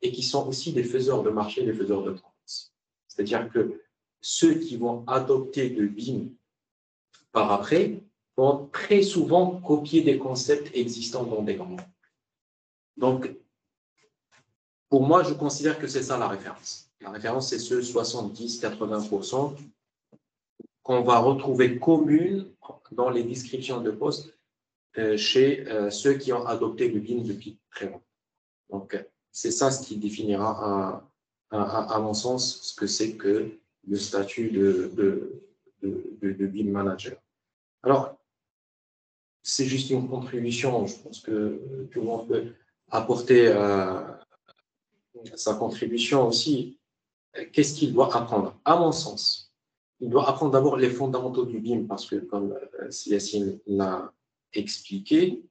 et qui sont aussi les faiseurs de marché, les faiseurs de tendance. C'est-à-dire que ceux qui vont adopter le BIM par après vont très souvent copier des concepts existants dans des grands groupes. Donc, pour moi, je considère que c'est ça la référence. La référence, c'est ce 70-80% qu'on va retrouver commune dans les descriptions de postes chez ceux qui ont adopté le BIM depuis très longtemps. Donc, c'est ça ce qui définira, à mon sens, ce que c'est que le statut de BIM manager. Alors, c'est juste une contribution. Je pense que tout le monde peut apporter sa contribution aussi. Qu'est-ce qu'il doit apprendre? À mon sens, il doit apprendre d'abord les fondamentaux du BIM parce que, comme Yassine l'a expliqué,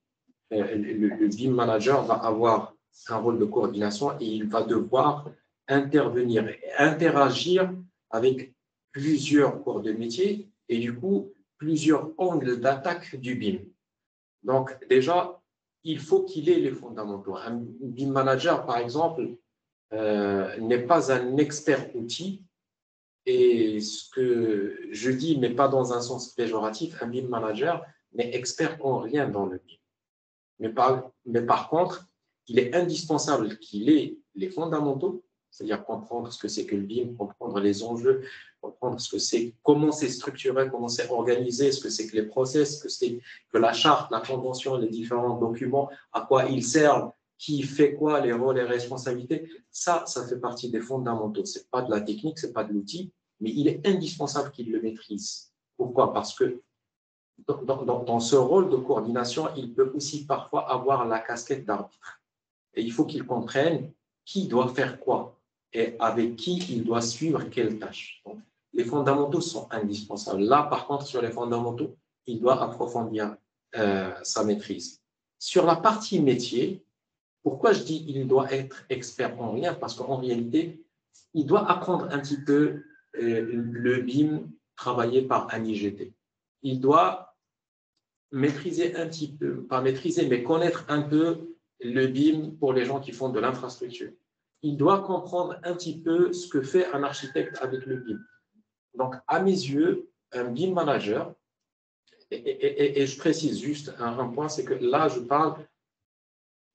le BIM manager va avoir un rôle de coordination et il va devoir intervenir et interagir avec plusieurs corps de métier et du coup, plusieurs angles d'attaque du BIM. Donc, déjà, il faut qu'il ait les fondamentaux. Un BIM manager, par exemple, n'est pas un expert outil. Et ce que je dis, mais pas dans un sens péjoratif, un BIM manager n'est expert en rien dans le BIM. Mais par contre, il est indispensable qu'il ait les fondamentaux, c'est-à-dire comprendre ce que c'est que le BIM, comprendre les enjeux, comprendre ce que c'est, comment c'est structuré, comment c'est organisé, ce que c'est que les process, ce que c'est que la charte, la convention, les différents documents, à quoi ils servent, qui fait quoi, les rôles et responsabilités. Ça fait partie des fondamentaux. Ce n'est pas de la technique, ce n'est pas de l'outil, mais il est indispensable qu'il le maîtrise. Pourquoi? Parce que dans ce rôle de coordination, il peut aussi parfois avoir la casquette d'arbitre. Et il faut qu'il comprenne qui doit faire quoi et avec qui il doit suivre quelle tâche. Donc, les fondamentaux sont indispensables. Là, par contre, sur les fondamentaux, il doit approfondir sa maîtrise. Sur la partie métier, Pourquoi je dis il doit être expert en rien? Parce qu'en réalité, il doit apprendre un petit peu le BIM travaillé par un IGT. Il doit maîtriser un petit peu, pas maîtriser, mais connaître un peu le BIM pour les gens qui font de l'infrastructure. Il doit comprendre un petit peu ce que fait un architecte avec le BIM. Donc, à mes yeux, un BIM manager, et je précise juste un point, c'est que là, je parle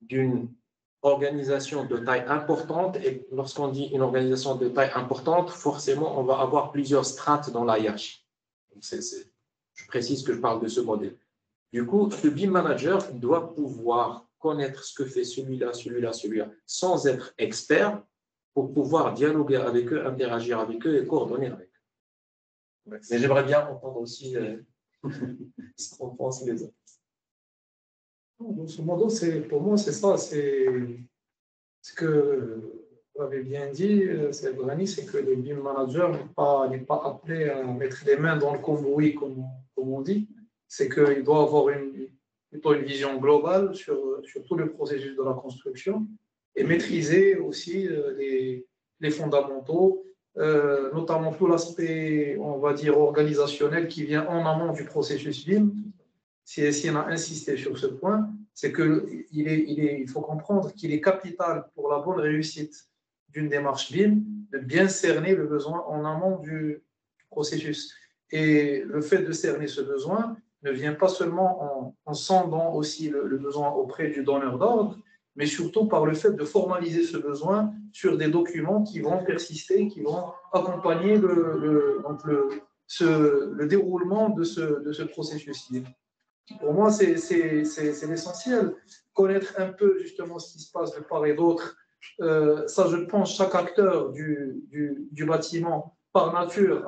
d'une organisation de taille importante, et lorsqu'on dit une organisation de taille importante, forcément, on va avoir plusieurs strates dans la hiérarchie. Je précise que je parle de ce modèle. Du coup, le BIM manager doit pouvoir connaître ce que fait celui-là, celui-là, celui-là, sans être expert, pour pouvoir dialoguer avec eux, interagir avec eux et coordonner avec eux. Mais j'aimerais bien entendre aussi ce qu'en pensent les autres. Grosso modo, pour moi, c'est ça. C'est ce que vous avez bien dit, c'est que le BIM manager n'est pas appelé à mettre les mains dans le cambouis, comme on dit. C'est qu'il doit avoir plutôt une vision globale sur tout le processus de la construction et maîtriser aussi les fondamentaux, notamment tout l'aspect, on va dire, organisationnel qui vient en amont du processus BIM. Si on a insisté sur ce point, c'est qu'il faut comprendre qu'il est capital pour la bonne réussite d'une démarche BIM de bien cerner le besoin en amont du processus. Et le fait de cerner ce besoin ne vient pas seulement en sondant aussi le besoin auprès du donneur d'ordre, mais surtout par le fait de formaliser ce besoin sur des documents qui vont persister, qui vont accompagner le déroulement de ce processus. Pour moi, c'est l'essentiel. Connaître un peu justement ce qui se passe de part et d'autre. Ça, je pense, chaque acteur du bâtiment, par nature,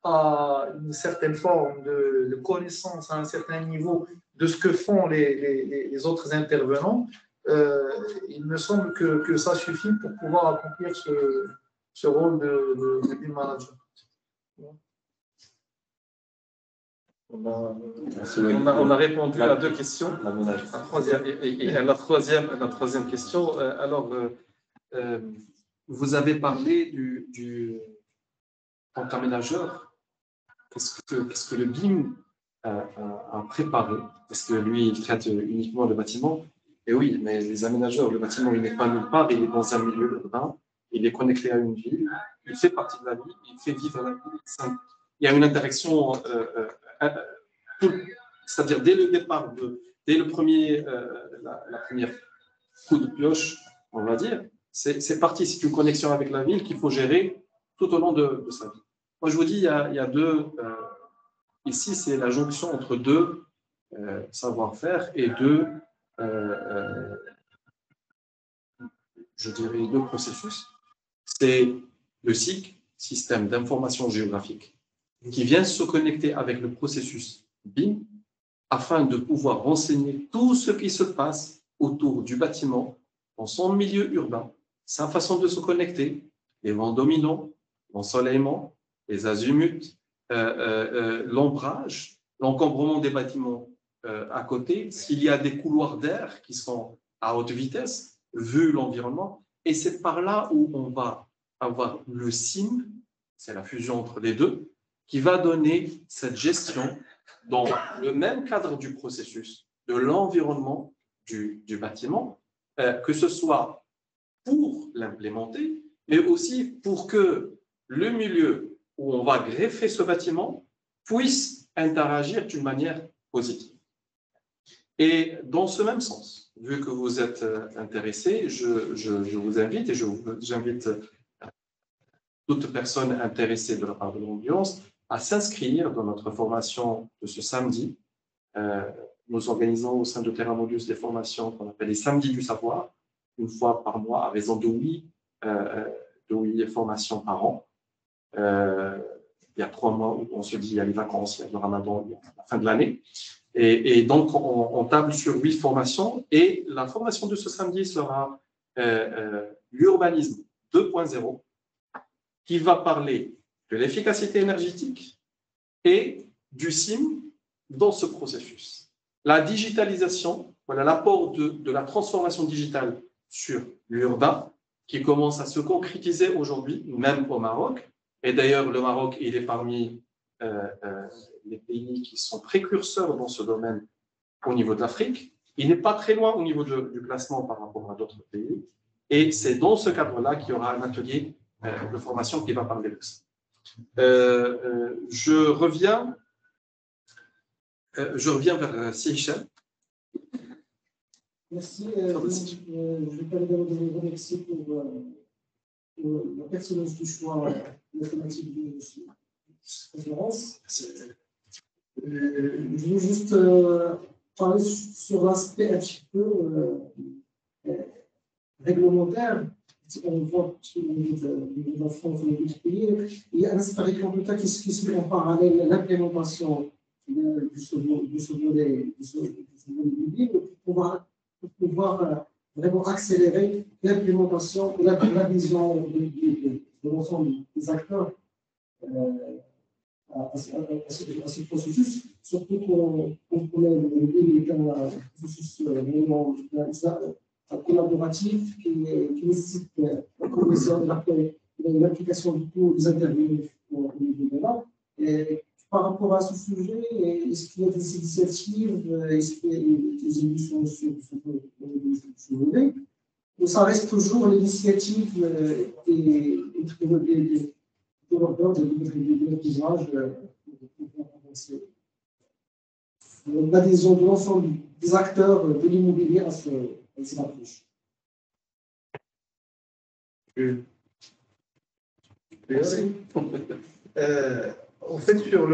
a une certaine forme de connaissance à un certain niveau de ce que font les autres intervenants. Il me semble que ça suffit pour pouvoir accomplir ce rôle de BIM manager. On a répondu à deux questions. La troisième question. Alors, vous avez parlé en tant qu'aménageur. Qu'est-ce que le BIM a préparé? Parce que lui, il traite uniquement le bâtiment. Et oui, mais les aménageurs, le bâtiment, il n'est pas nulle part, il est dans un milieu urbain, il est connecté à une ville, il fait partie de la ville, il fait vivre la ville. Il y a une interaction, c'est-à-dire dès le départ, dès le premier, la première coup de pioche, on va dire, c'est parti, c'est une connexion avec la ville qu'il faut gérer tout au long de sa vie. Moi, je vous dis, il y a deux, ici, c'est la jonction entre deux savoir-faire et deux, je dirais, deux processus. C'est le SIG, système d'information géographique, qui vient se connecter avec le processus BIM afin de pouvoir renseigner tout ce qui se passe autour du bâtiment dans son milieu urbain, sa façon de se connecter, les vents dominants, l'ensoleillement, les azimuts, l'ombrage, l'encombrement des bâtiments à côté, s'il y a des couloirs d'air qui sont à haute vitesse, vu l'environnement. Et c'est par là où on va avoir le SIM, c'est la fusion entre les deux, qui va donner cette gestion dans le même cadre du processus, de l'environnement du bâtiment, que ce soit pour l'implémenter, mais aussi pour que le milieu où on va greffer ce bâtiment puisse interagir d'une manière positive. Et dans ce même sens, vu que vous êtes intéressé, je vous invite et j'invite toute personne intéressée de la part de l'ambiance à s'inscrire dans notre formation de ce samedi. Nous organisons au sein de Terra Modus des formations qu'on appelle les samedis du savoir, une fois par mois, à raison de 8 formations par an. Il y a 3 mois où on se dit il y a les vacances, il y a le ramadan, il y a la fin de l'année. Et donc, on table sur 8 formations. Et la formation de ce samedi sera l'urbanisme 2.0, qui va parler de l'efficacité énergétique et du SIM dans ce processus. La digitalisation voilà l'apport de la transformation digitale sur l'urbain qui commence à se concrétiser aujourd'hui, même au Maroc. Et d'ailleurs, le Maroc, il est parmi les pays qui sont précurseurs dans ce domaine au niveau de l'Afrique. Il n'est pas très loin au niveau du classement par rapport à d'autres pays. Et c'est dans ce cadre-là qu'il y aura un atelier de formation qui va parler de ça. Je reviens vers Sichel. Merci. Je vais pas vous remercier pour la pertinence du choix de la thématique de cette conférence. Je veux juste parler sur l'aspect un petit peu réglementaire. On voit au niveau de la France, au niveau du pays, il y a un aspect réglementaire qui se met en parallèle l'implémentation de ce volet du livre pour pouvoir vraiment accélérer l'implémentation et la vision de l'ensemble des acteurs à ce processus, surtout qu'on connaît le processus vraiment collaboratif qui nécessite la connaissance de l'application de tous les intervenants au niveau de débat. Et par rapport à ce sujet, est-ce qu'il y a des initiatives, est-ce qu'il y a des émissions sur ce volet? Ou ça reste toujours l'initiative des développeurs, des visages l'adhésion de l'ensemble des acteurs de l'immobilier à cette approche. Merci. En fait, sur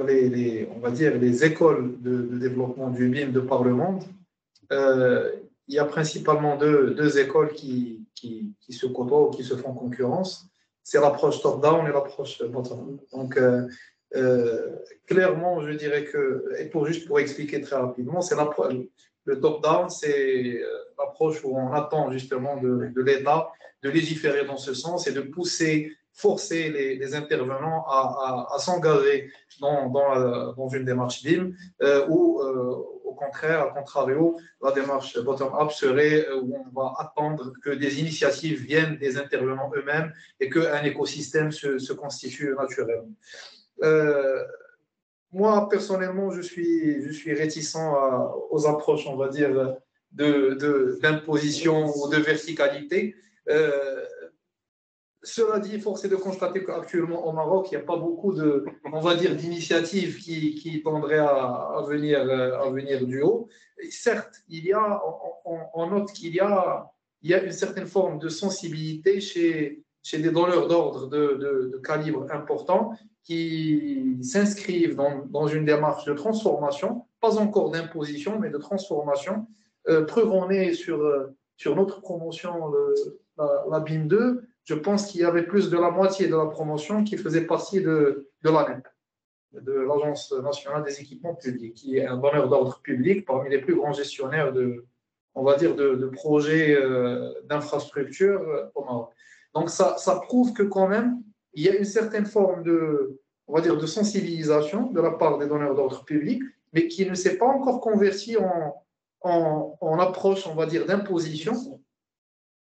les, on va dire, les écoles de développement du BIM de par le monde, il y a principalement deux écoles qui se côtoient ou qui se font concurrence. C'est l'approche top-down et l'approche bottom-up. Donc, clairement, je dirais que, et pour expliquer très rapidement, le top-down, c'est l'approche où on attend justement de l'État de légiférer dans ce sens et de forcer les intervenants à s'engager dans une démarche BIM ou au contraire, à contrario, la démarche bottom-up serait où on va attendre que des initiatives viennent des intervenants eux-mêmes et qu'un écosystème se constitue naturellement. Moi, personnellement, je suis réticent aux approches, on va dire, d'imposition ou de verticalité. Cela dit, force est de constater qu'actuellement au Maroc, il n'y a pas beaucoup on va dire, d'initiatives qui tendraient à venir du haut. Et certes, on note qu'il y a une certaine forme de sensibilité chez des donneurs d'ordre de calibre important qui s'inscrivent dans une démarche de transformation, pas encore d'imposition, mais de transformation. Preuve en est sur notre promotion, la BIM 2, je pense qu'il y avait plus de la moitié de la promotion qui faisait partie de l'ANEP, de l'Agence nationale des équipements publics, qui est un donneur d'ordre public parmi les plus grands gestionnaires on va dire, de projets d'infrastructures au Maroc. Donc, ça prouve que quand même, il y a une certaine forme on va dire, de sensibilisation de la part des donneurs d'ordre publics, mais qui ne s'est pas encore converti en approche, on va dire, d'imposition.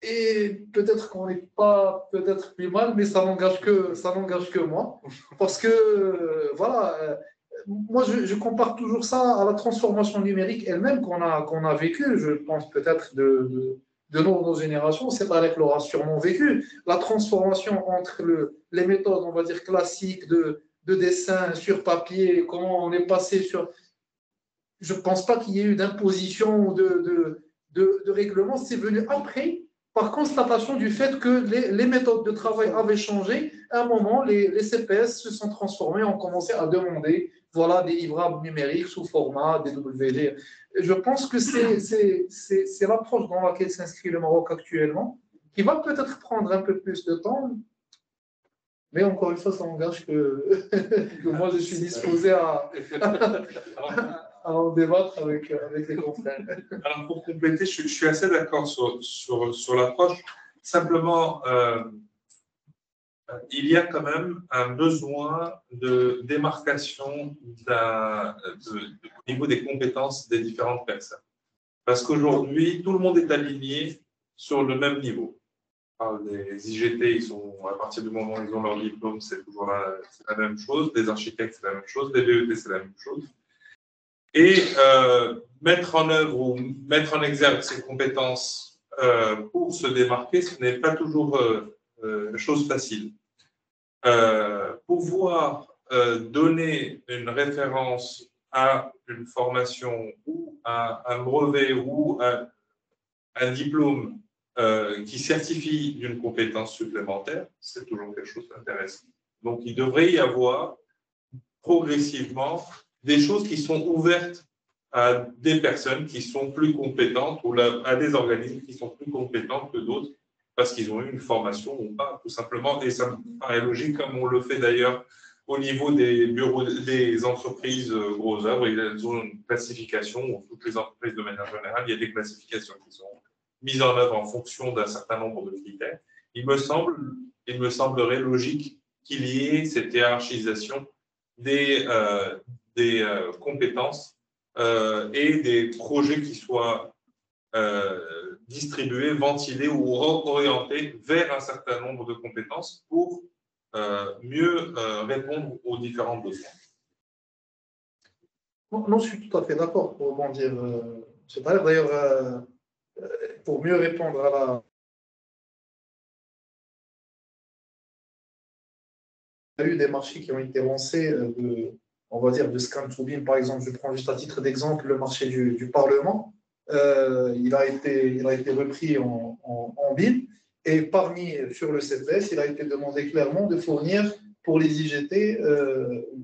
Et peut-être qu'on n'est pas peut-être plus mal, mais ça n'engage que moi. Parce que, voilà, moi, je compare toujours ça à la transformation numérique elle-même qu'on a vécue. Je pense peut-être de nos générations, c'est Tarek l'aura sûrement vécu. La transformation entre les méthodes, on va dire, classiques de dessin sur papier, comment on est passé sur... Je ne pense pas qu'il y ait eu d'imposition ou de règlement. C'est venu après, par constatation du fait que les méthodes de travail avaient changé. À un moment, les CPS se sont transformés, ont commencé à demander des livrables numériques sous format DWG. Je pense que c'est l'approche dans laquelle s'inscrit le Maroc actuellement, qui va peut-être prendre un peu plus de temps. Mais encore une fois, ça n'engage que moi, je suis disposé à en débattre avec les confrères. Alors, pour compléter, je suis assez d'accord sur l'approche. Simplement, il y a quand même un besoin de démarcation au niveau des compétences des différentes personnes. Parce qu'aujourd'hui, tout le monde est aligné sur le même niveau. Les IGT, ils sont, à partir du moment où ils ont leur diplôme, c'est toujours la même chose. Des architectes, c'est la même chose. Des DET, c'est la même chose. Et mettre en œuvre ou mettre en exergue ces compétences pour se démarquer, ce n'est pas toujours chose facile. Pouvoir donner une référence à une formation ou à un brevet ou à un diplôme qui certifie d'une compétence supplémentaire, c'est toujours quelque chose d'intéressant. Donc, il devrait y avoir progressivement des choses qui sont ouvertes à des personnes qui sont plus compétentes ou à des organismes qui sont plus compétents que d'autres parce qu'ils ont eu une formation ou pas, tout simplement. Et ça me paraît logique, comme on le fait d'ailleurs au niveau des bureaux, des entreprises gros œuvres. Ils ont une classification, ou toutes les entreprises de manière générale, il y a des classifications qui sont mises en œuvre en fonction d'un certain nombre de critères. Il me semblerait logique qu'il y ait cette hiérarchisation des compétences et des projets qui soient distribués, ventilés ou orientés vers un certain nombre de compétences pour mieux répondre aux différents besoins. Non, je suis tout à fait d'accord pour rebondir. D'ailleurs, pour mieux répondre à la... Il y a eu des marchés qui ont été lancés, on va dire, de scan to BIM. Par exemple, je prends juste à titre d'exemple le marché du Parlement. Il a été repris en BIM. Et sur le CPS, il a été demandé clairement de fournir pour les IGT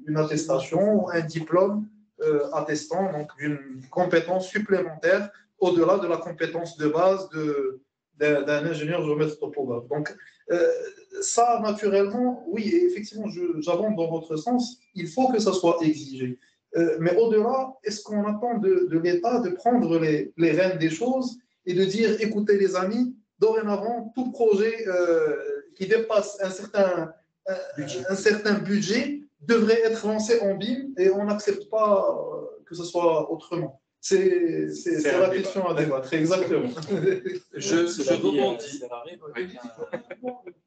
une attestation, un diplôme attestant donc d'une compétence supplémentaire au-delà de la compétence de base d'un ingénieur géomètre topographe. Donc, ça, naturellement, oui, et effectivement, j'avance dans votre sens, il faut que ça soit exigé. Mais au-delà, est-ce qu'on attend de l'État de prendre les rênes des choses et de dire, écoutez les amis, dorénavant, tout projet qui dépasse un certain budget devrait être lancé en BIM et on n'accepte pas que ce soit autrement. C'est la question à débattre, exactement. Je rebondis.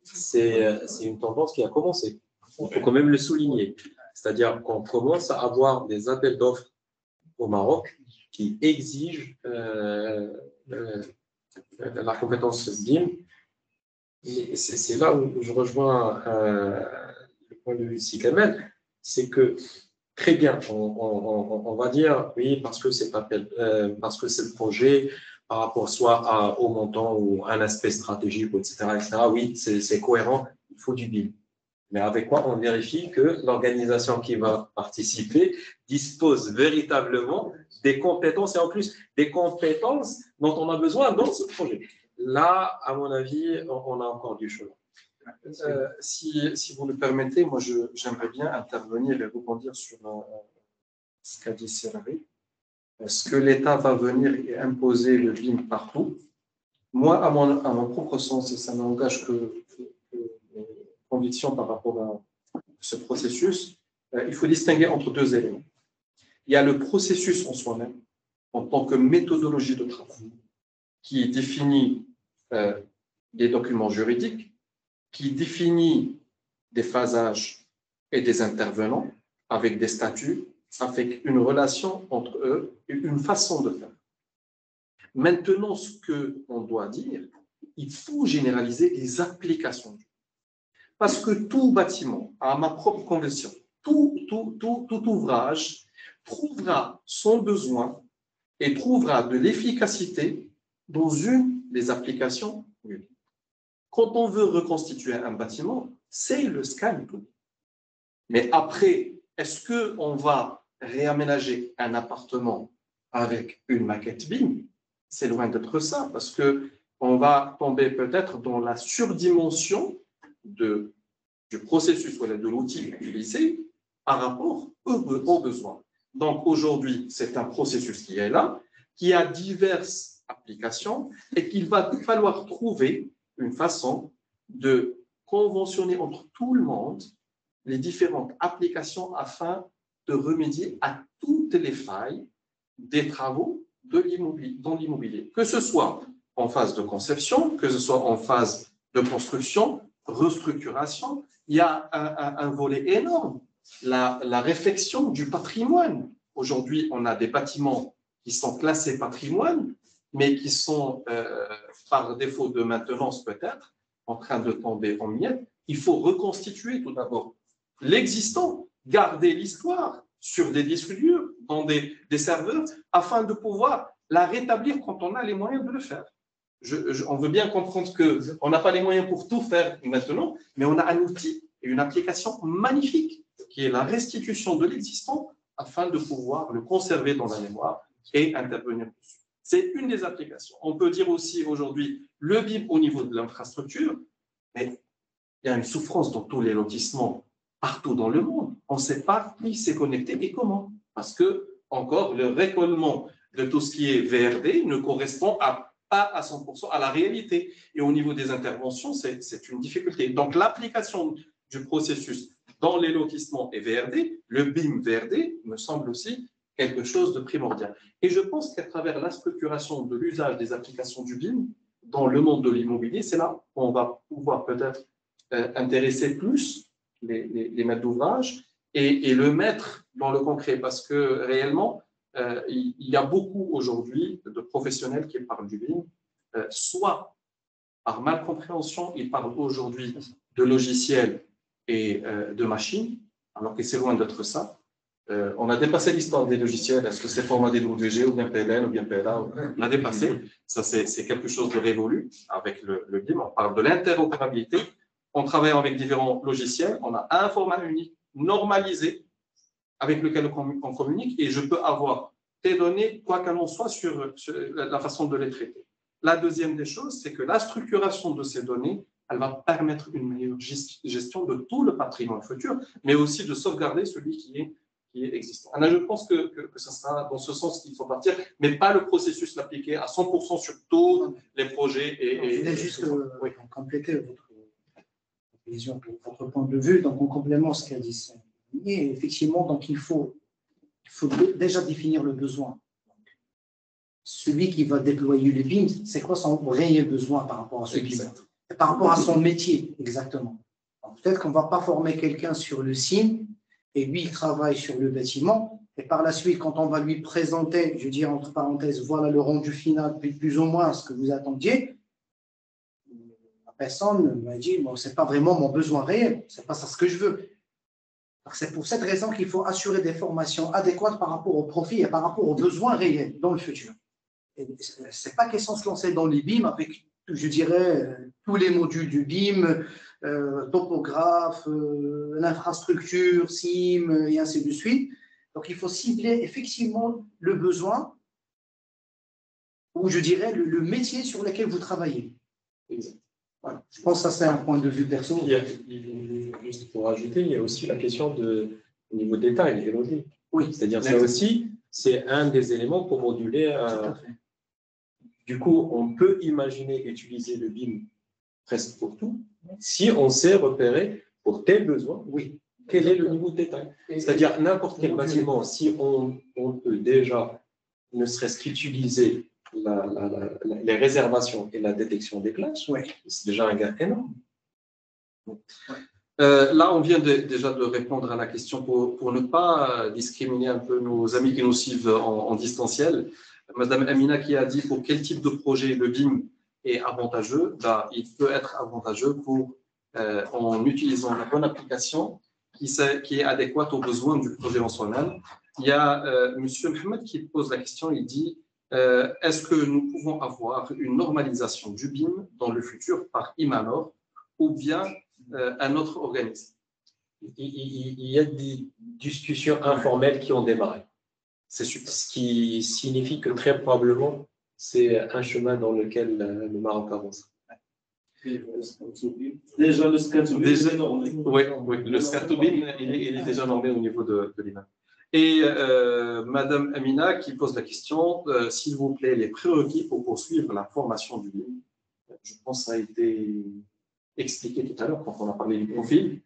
C'est une tendance qui a commencé. Il faut quand même le souligner. C'est-à-dire qu'on commence à avoir des appels d'offres au Maroc qui exigent la compétence BIM. C'est là où je rejoins le point de vue de Sikamel, c'est que très bien, on va dire oui parce que c'est le projet par rapport soit au montant ou à un aspect stratégique, etc. Oui, c'est cohérent, il faut du BIM. Mais avec quoi on vérifie que l'organisation qui va participer dispose véritablement des compétences et en plus des compétences dont on a besoin dans ce projet. Là, à mon avis, on a encore du chemin. Si vous le permettez, moi j'aimerais bien intervenir et rebondir sur ce qu'a dit Serré. Est-ce que l'État va venir et imposer le BIM partout? Moi, à mon propre sens, et ça n'engage que conviction par rapport à ce processus, il faut distinguer entre deux éléments. Il y a le processus en soi-même, en tant que méthodologie de travail, qui définit des documents juridiques, qui définit des phasages et des intervenants avec des statuts, avec une relation entre eux et une façon de faire. Maintenant, ce qu'on doit dire, il faut généraliser les applications. Parce que tout bâtiment, à ma propre conviction, tout ouvrage trouvera son besoin et trouvera de l'efficacité dans une des applications uniques. Quand on veut reconstituer un bâtiment, c'est le scan. Mais après, est-ce qu'on va réaménager un appartement avec une maquette BIM? C'est loin d'être ça, parce qu'on va tomber peut-être dans la surdimension du processus ou de l'outil utilisé par rapport aux besoins. Donc aujourd'hui, c'est un processus qui est là, qui a diverses applications et qu'il va falloir trouver une façon de conventionner entre tout le monde les différentes applications afin de remédier à toutes les failles des travaux dans l'immobilier, que ce soit en phase de conception, que ce soit en phase de construction, restructuration. Il y a un volet énorme, la réflexion du patrimoine. Aujourd'hui, on a des bâtiments qui sont classés patrimoine, mais qui sont, par défaut de maintenance peut-être, en train de tomber en miettes. Il faut reconstituer tout d'abord l'existant, garder l'histoire sur des disques durs, dans des serveurs, afin de pouvoir la rétablir quand on a les moyens de le faire. On veut bien comprendre qu'on n'a pas les moyens pour tout faire maintenant, mais on a un outil et une application magnifique qui est la restitution de l'existant afin de pouvoir le conserver dans la mémoire et intervenir dessus. C'est une des applications. On peut dire aussi aujourd'hui le BIM au niveau de l'infrastructure, mais il y a une souffrance dans tous les lotissements partout dans le monde. On ne sait pas qui s'est connecté et comment. Parce que, encore, le récollement de tout ce qui est VRD ne correspond pas à 100% à la réalité. Et au niveau des interventions, c'est une difficulté. Donc, l'application du processus dans les lotissements et VRD, le BIM VRD, me semble aussi quelque chose de primordial. Et je pense qu'à travers la structuration de l'usage des applications du BIM dans le monde de l'immobilier, c'est là qu'on va pouvoir peut-être intéresser plus les maîtres d'ouvrage et le mettre dans le concret, parce que réellement, il y a beaucoup aujourd'hui de professionnels qui parlent du BIM, soit par malcompréhension, ils parlent aujourd'hui de logiciels et de machines, alors que c'est loin d'être ça. On a dépassé l'histoire des logiciels. Est-ce que c'est format DWG ou bien PLN ou bien PLA? On a dépassé. Ça, c'est quelque chose de révolu avec le BIM. On parle de l'interopérabilité. On travaille avec différents logiciels. On a un format unique, normalisé, avec lequel on communique. Et je peux avoir des données, quoi qu'en soit, sur la façon de les traiter. La deuxième des choses, c'est que la structuration de ces données, elle va permettre une meilleure gestion de tout le patrimoine futur, mais aussi de sauvegarder celui qui est existant. Alors, je pense que ce sera dans ce sens qu'il faut partir, mais pas le processus l'appliquer à 100% sur tous les projets. Je voulais juste compléter votre point de vue, donc en complément ce qu'a dit Samy. Et effectivement, donc il faut déjà définir le besoin. Celui qui va déployer le BIM, c'est quoi son réel besoin par rapport à ce BIM? Par rapport à son métier, exactement. Peut-être qu'on ne va pas former quelqu'un sur le SIM, et lui, il travaille sur le bâtiment, et par la suite, quand on va lui présenter, je veux dire entre parenthèses, voilà le rendu final, plus ou moins ce que vous attendiez, la personne m'a dit, bon, ce n'est pas vraiment mon besoin réel, ce n'est pas ça ce que je veux. C'est pour cette raison qu'il faut assurer des formations adéquates par rapport au profit et par rapport aux besoins réels dans le futur. Ce n'est pas question de se lancer dans les BIM avec, je dirais, tous les modules du BIM, topographe, l'infrastructure, SIM, et ainsi de suite. Donc, il faut cibler effectivement le besoin ou, je dirais, le métier sur lequel vous travaillez. Exact. Voilà. Je pense que ça, c'est un point de vue perso. Juste pour rajouter, il y a aussi la question au niveau de détail et logique. Oui. C'est-à-dire ça aussi, c'est un des éléments pour moduler. Du coup, on peut imaginer utiliser le BIM presque pour tout, si on sait repérer pour tel besoin, oui, quel est le niveau de détail. C'est-à-dire n'importe quel bâtiment, si on peut déjà, ne serait-ce qu'utiliser les réservations et la détection des plages, c'est déjà un gain énorme. Là, on vient déjà de répondre à la question pour ne pas discriminer un peu nos amis qui nous suivent en distanciel. Madame Amina qui a dit pour quel type de projet le BIM est avantageux, il peut être avantageux en utilisant la bonne application qui est adéquate aux besoins du projet en soi-même. Il y a M. Mohamed qui pose la question, il dit est-ce que nous pouvons avoir une normalisation du BIM dans le futur par Imanor ou bien un autre organisme? Il y a des discussions informelles qui ont démarré. C'est super. Ce qui signifie que très probablement, c'est un chemin dans lequel le Maroc avance. Déjà, le SCATOBIM est normé. Oui, le SCATOBIM, il est déjà normé au niveau de l'IMAN. Et Madame Amina qui pose la question, s'il vous plaît, les prérequis pour poursuivre la formation du BIM. Je pense que ça a été expliqué tout à l'heure quand on a parlé du profil.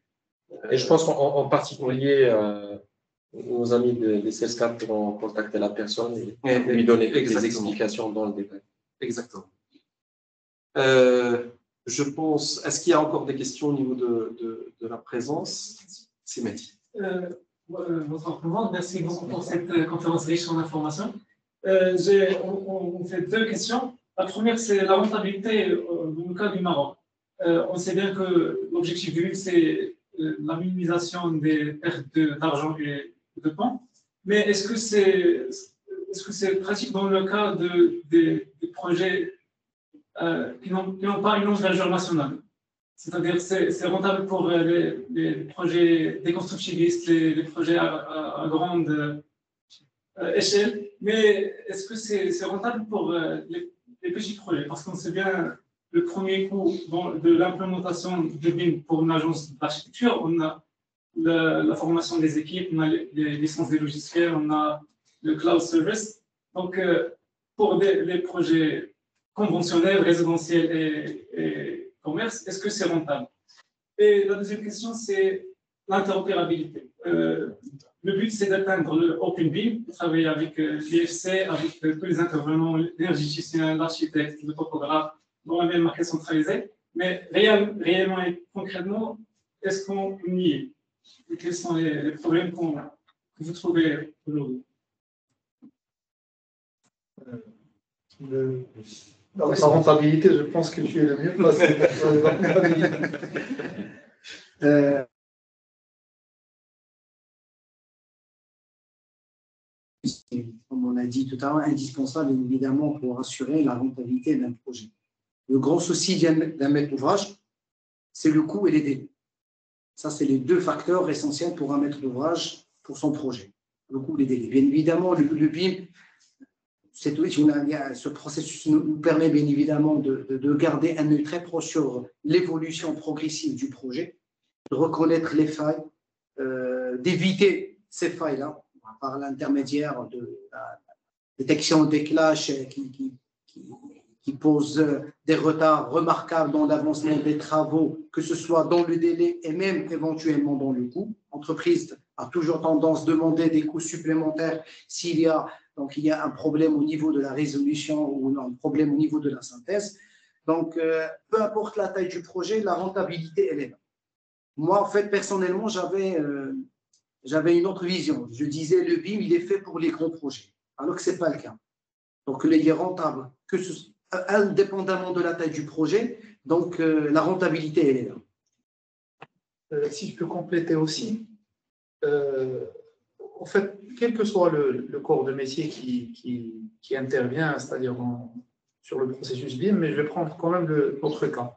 Et je pense qu'en particulier, nos amis des CELSCAP pourront contacter la personne et lui donner des explications dans le détail. Exactement. Je pense, est-ce qu'il y a encore des questions au niveau de la présence? C'est Mehdi. Bonsoir tout le monde, merci beaucoup pour cette conférence riche en informations. On fait deux questions. La première, c'est la rentabilité dans le cas du Maroc. On sait bien que l'objectif du BIM, c'est la minimisation des pertes d'argent et de temps. Mais est-ce que c'est pratique dans le cas des projets qui n'ont pas une envergure nationale? C'est-à-dire c'est rentable pour les projets déconstructivistes, les projets à grande échelle, mais est-ce que c'est rentable pour les petits projets? Parce qu'on sait bien, le premier coût de l'implémentation de BIM pour une agence d'architecture, on a la formation des équipes, on a les licences des logiciels, on a le cloud service. Donc, pour des projets conventionnels, résidentiels et commerce, est-ce que c'est rentable? Et la deuxième question, c'est l'interopérabilité. Le but, c'est d'atteindre le Open BIM, de travailler avec l'IFC, avec tous les intervenants, l'énergéticien, l'architecte, le topographe, dans la même marque centralisée. Mais réellement et concrètement, est-ce qu'on y est? Et quels sont les problèmes que vous trouvez aujourd'hui? Dans la rentabilité, je pense que tu es le mieux placé. Comme on a dit tout à l'heure, indispensable évidemment pour assurer la rentabilité d'un projet. Le grand souci d'un maître d'ouvrage, c'est le coût et les délais. Ça, c'est les deux facteurs essentiels pour un maître d'ouvrage pour son projet. Le coût et les délais. Bien évidemment, le BIM, ce processus nous permet bien évidemment de garder un œil très proche sur l'évolution progressive du projet, de reconnaître les failles, d'éviter ces failles-là par l'intermédiaire de la détection des clashs qui posent des retards remarquables dans l'avancement des travaux, que ce soit dans le délai et même éventuellement dans le coût. L'entreprise a toujours tendance à demander des coûts supplémentaires s'il y a un problème au niveau de la résolution ou un problème au niveau de la synthèse. Donc, peu importe la taille du projet, la rentabilité, elle est là. Moi, en fait, personnellement, j'avais une autre vision. Je disais, le BIM, il est fait pour les grands projets, alors que ce n'est pas le cas. Donc, il est rentable, indépendamment de la taille du projet. Donc, la rentabilité, elle est là. Si je peux compléter aussi, en fait, quel que soit le corps de métier qui intervient, c'est-à-dire sur le processus BIM, mais je vais prendre quand même notre cas.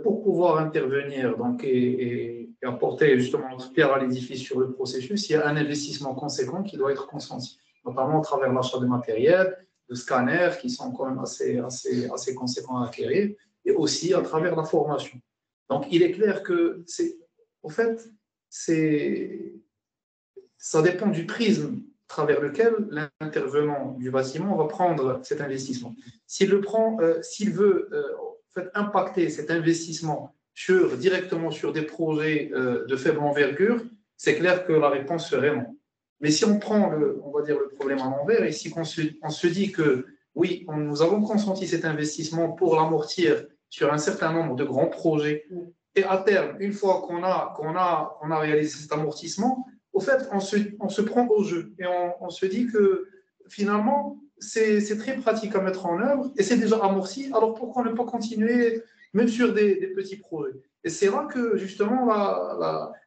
Pour pouvoir intervenir et apporter justement notre pierre à l'édifice sur le processus, il y a un investissement conséquent qui doit être consenti, notamment à travers l'achat de matériel, de scanners qui sont quand même assez conséquents à acquérir, et aussi à travers la formation. Donc, il est clair que ça dépend du prisme à travers lequel l'intervenant du bâtiment va prendre cet investissement. S'il veut impacter cet investissement directement sur des projets de faible envergure, c'est clair que la réponse serait non. Mais si on prend le problème à l'envers, et si on se dit que oui, nous avons consenti cet investissement pour l'amortir sur un certain nombre de grands projets, et à terme, une fois qu'on a réalisé cet amortissement, au fait, on se prend au jeu et on se dit que finalement, c'est très pratique à mettre en œuvre et c'est déjà amorci, alors pourquoi ne pas continuer même sur des petits projets? Et c'est là que justement,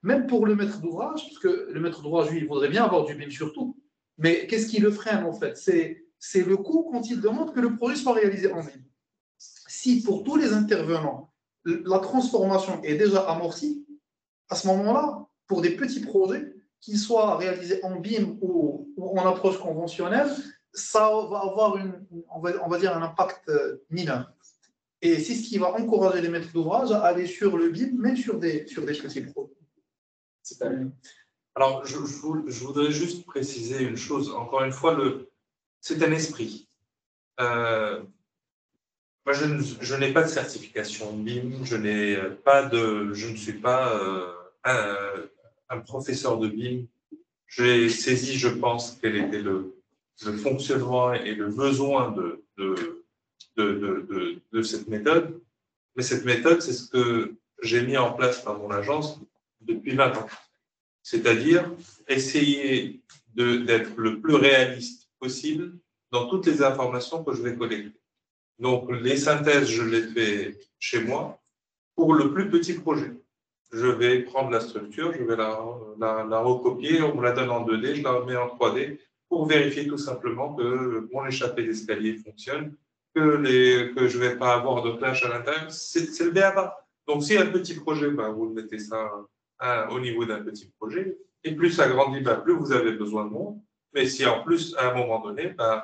même pour le maître d'ouvrage, parce que le maître d'ouvrage, lui, il voudrait bien avoir du BIM surtout, mais qu'est-ce qui le freine en fait? C'est le coût quand il demande que le projet soit réalisé en BIM. Si pour tous les intervenants, la transformation est déjà amortie, à ce moment-là, pour des petits projets, qu'ils soient réalisés en BIM ou en approche conventionnelle, ça va avoir on va dire un impact mineur. Et c'est ce qui va encourager les maîtres d'ouvrage à aller sur le BIM, même sur des petits projets. Alors, je voudrais juste préciser une chose. Encore une fois, c'est un esprit. Moi, je n'ai pas de certification BIM, je ne suis pas un professeur de BIM. J'ai saisi, je pense, quel était le fonctionnement et le besoin de cette méthode. Mais cette méthode, c'est ce que j'ai mis en place dans mon agence depuis 20 ans. C'est-à-dire essayer d'être le plus réaliste possible dans toutes les informations que je vais collecter. Donc, les synthèses, je les fais chez moi pour le plus petit projet. Je vais prendre la structure, je vais la recopier, on me la donne en 2D, je la remets en 3D pour vérifier tout simplement que mon échappée d'escalier fonctionne, que je ne vais pas avoir de clash à l'intérieur. C'est le BABA. Donc, si un petit projet, ben, vous mettez ça au niveau d'un petit projet, et plus ça grandit, ben, plus vous avez besoin de monde. Mais si en plus, à un moment donné, ben,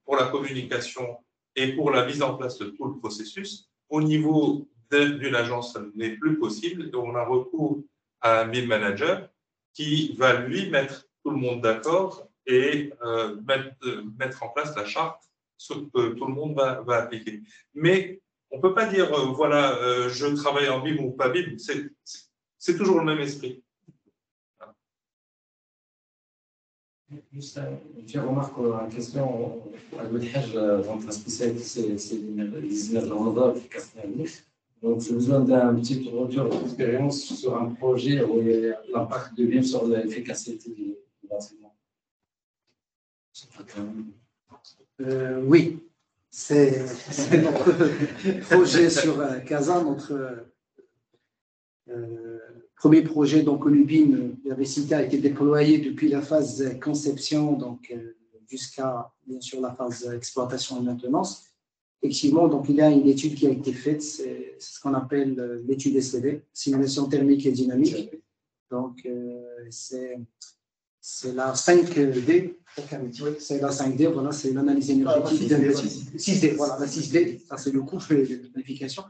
pour la communication et pour la mise en place de tout le processus, au niveau d'une agence, ça n'est plus possible. Donc, on a recours à un BIM manager qui va lui mettre tout le monde d'accord et mettre en place la charte que tout le monde va appliquer. Mais on ne peut pas dire, voilà, je travaille en BIM ou pas BIM, c'est toujours le même esprit. Juste une petite remarque en question. La spécialité, c'est les énergies renouvelables. Donc, j'ai besoin d'un petit retour d'expérience sur un projet où il y a l'impact de BIM sur l'efficacité du bâtiment. Oui, c'est notre projet sur Casa, notre premier projet. Donc, le BIM, a été déployé depuis la phase conception donc, jusqu'à, bien sûr, la phase exploitation et maintenance. Effectivement, donc, il y a une étude qui a été faite, c'est ce qu'on appelle l'étude STD, simulation thermique et dynamique. Donc, c'est la 5D, c'est la 5D, voilà, c'est l'analyse énergétique d'un bâtiment. 6D, voilà, la 6D, ça c'est le couple de planification.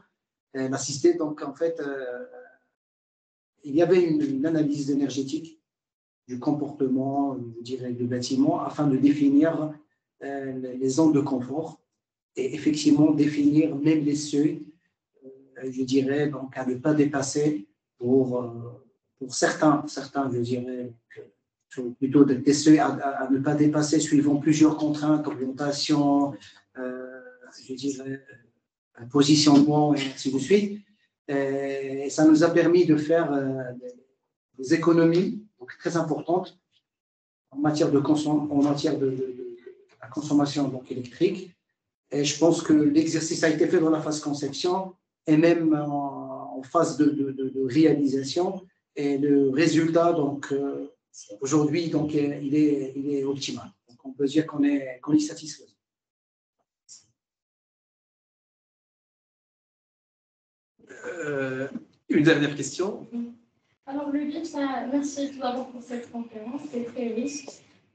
La 6D, donc en fait, il y avait une analyse énergétique du comportement, je dirais, du bâtiment afin de définir les zones de confort et effectivement définir même les seuils, je dirais, donc à ne pas dépasser pour certains, je dirais, plutôt des seuils à ne pas dépasser suivant plusieurs contraintes, orientation, je dirais, positionnement et ainsi de suite. Et ça nous a permis de faire des économies donc, très importantes en matière de la consommation donc, électrique. Et je pense que l'exercice a été fait dans la phase conception et même en phase de réalisation. Et le résultat, donc, aujourd'hui, donc, il est optimal. Donc, on peut dire qu'on est satisfait. Une dernière question. Alors, le BIM, merci tout d'abord pour cette conférence, c'est très riche.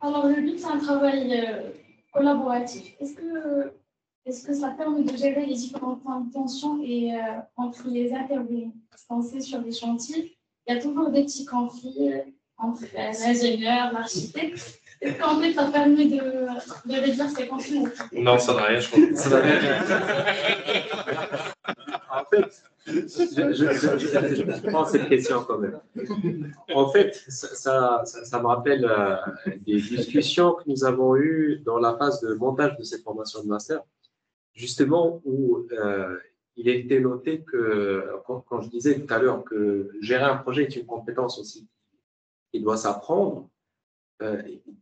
Alors, le BIM, c'est un travail collaboratif. Est-ce que ça permet de gérer les différentes tensions entre les intervenants? Parce qu'on sait sur les chantiers, il y a toujours des petits conflits entre l'ingénieur, l'architecte. Est-ce qu'en fait, ça permet de réduire ces conflits? Non, ça n'a rien changé. En fait, je prends cette question quand même. En fait, ça me rappelle des discussions que nous avons eues dans la phase de montage de cette formation de master, justement où il était noté que, quand je disais tout à l'heure que gérer un projet est une compétence aussi, il doit s'apprendre,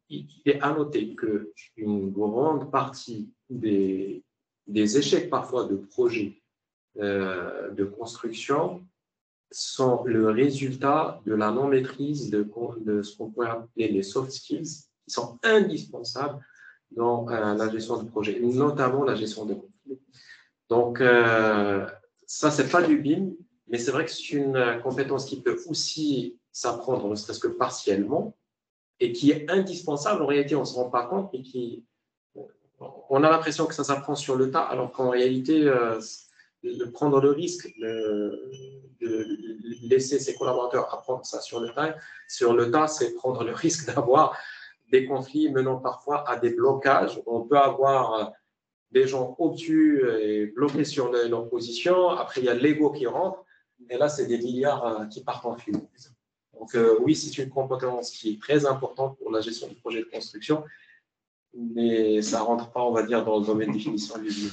il est à noter qu'une grande partie des échecs parfois de projets de construction sont le résultat de la non-maîtrise de ce qu'on pourrait appeler les soft skills, qui sont indispensables dans la gestion de projet, notamment la gestion de conflits. Donc, ça, c'est pas du BIM, mais c'est vrai que c'est une compétence qui peut aussi s'apprendre, ne serait-ce que partiellement, et qui est indispensable. En réalité, on ne se rend pas compte, mais on a l'impression que ça s'apprend sur le tas, alors qu'en réalité, de prendre le risque de laisser ses collaborateurs apprendre ça sur le tas, c'est prendre le risque d'avoir des conflits menant parfois à des blocages. On peut avoir des gens obtus et bloqués sur leur position. Après, il y a l'ego qui rentre. Et là, c'est des milliards qui partent en fumée. Donc, oui, c'est une compétence qui est très importante pour la gestion du projet de construction, mais ça ne rentre pas, on va dire, dans le domaine de définition du BIM.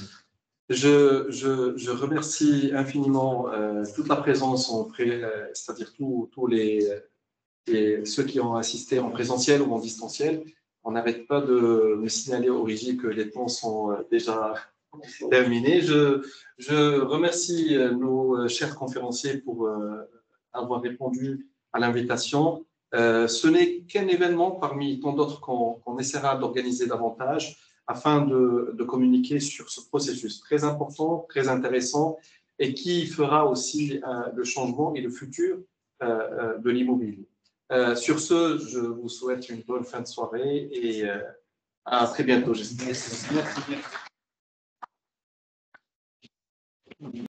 Je remercie infiniment toute la présence, c'est-à-dire tous ceux qui ont assisté en présentiel ou en distanciel. On n'arrête pas de me signaler au régie que les temps sont déjà terminés. Je remercie nos chers conférenciers pour avoir répondu à l'invitation. Ce n'est qu'un événement parmi tant d'autres qu'on essaiera d'organiser davantage afin de communiquer sur ce processus très important, très intéressant et qui fera aussi le changement et le futur de l'immobilier. Sur ce, je vous souhaite une bonne fin de soirée et à très bientôt, j'espère.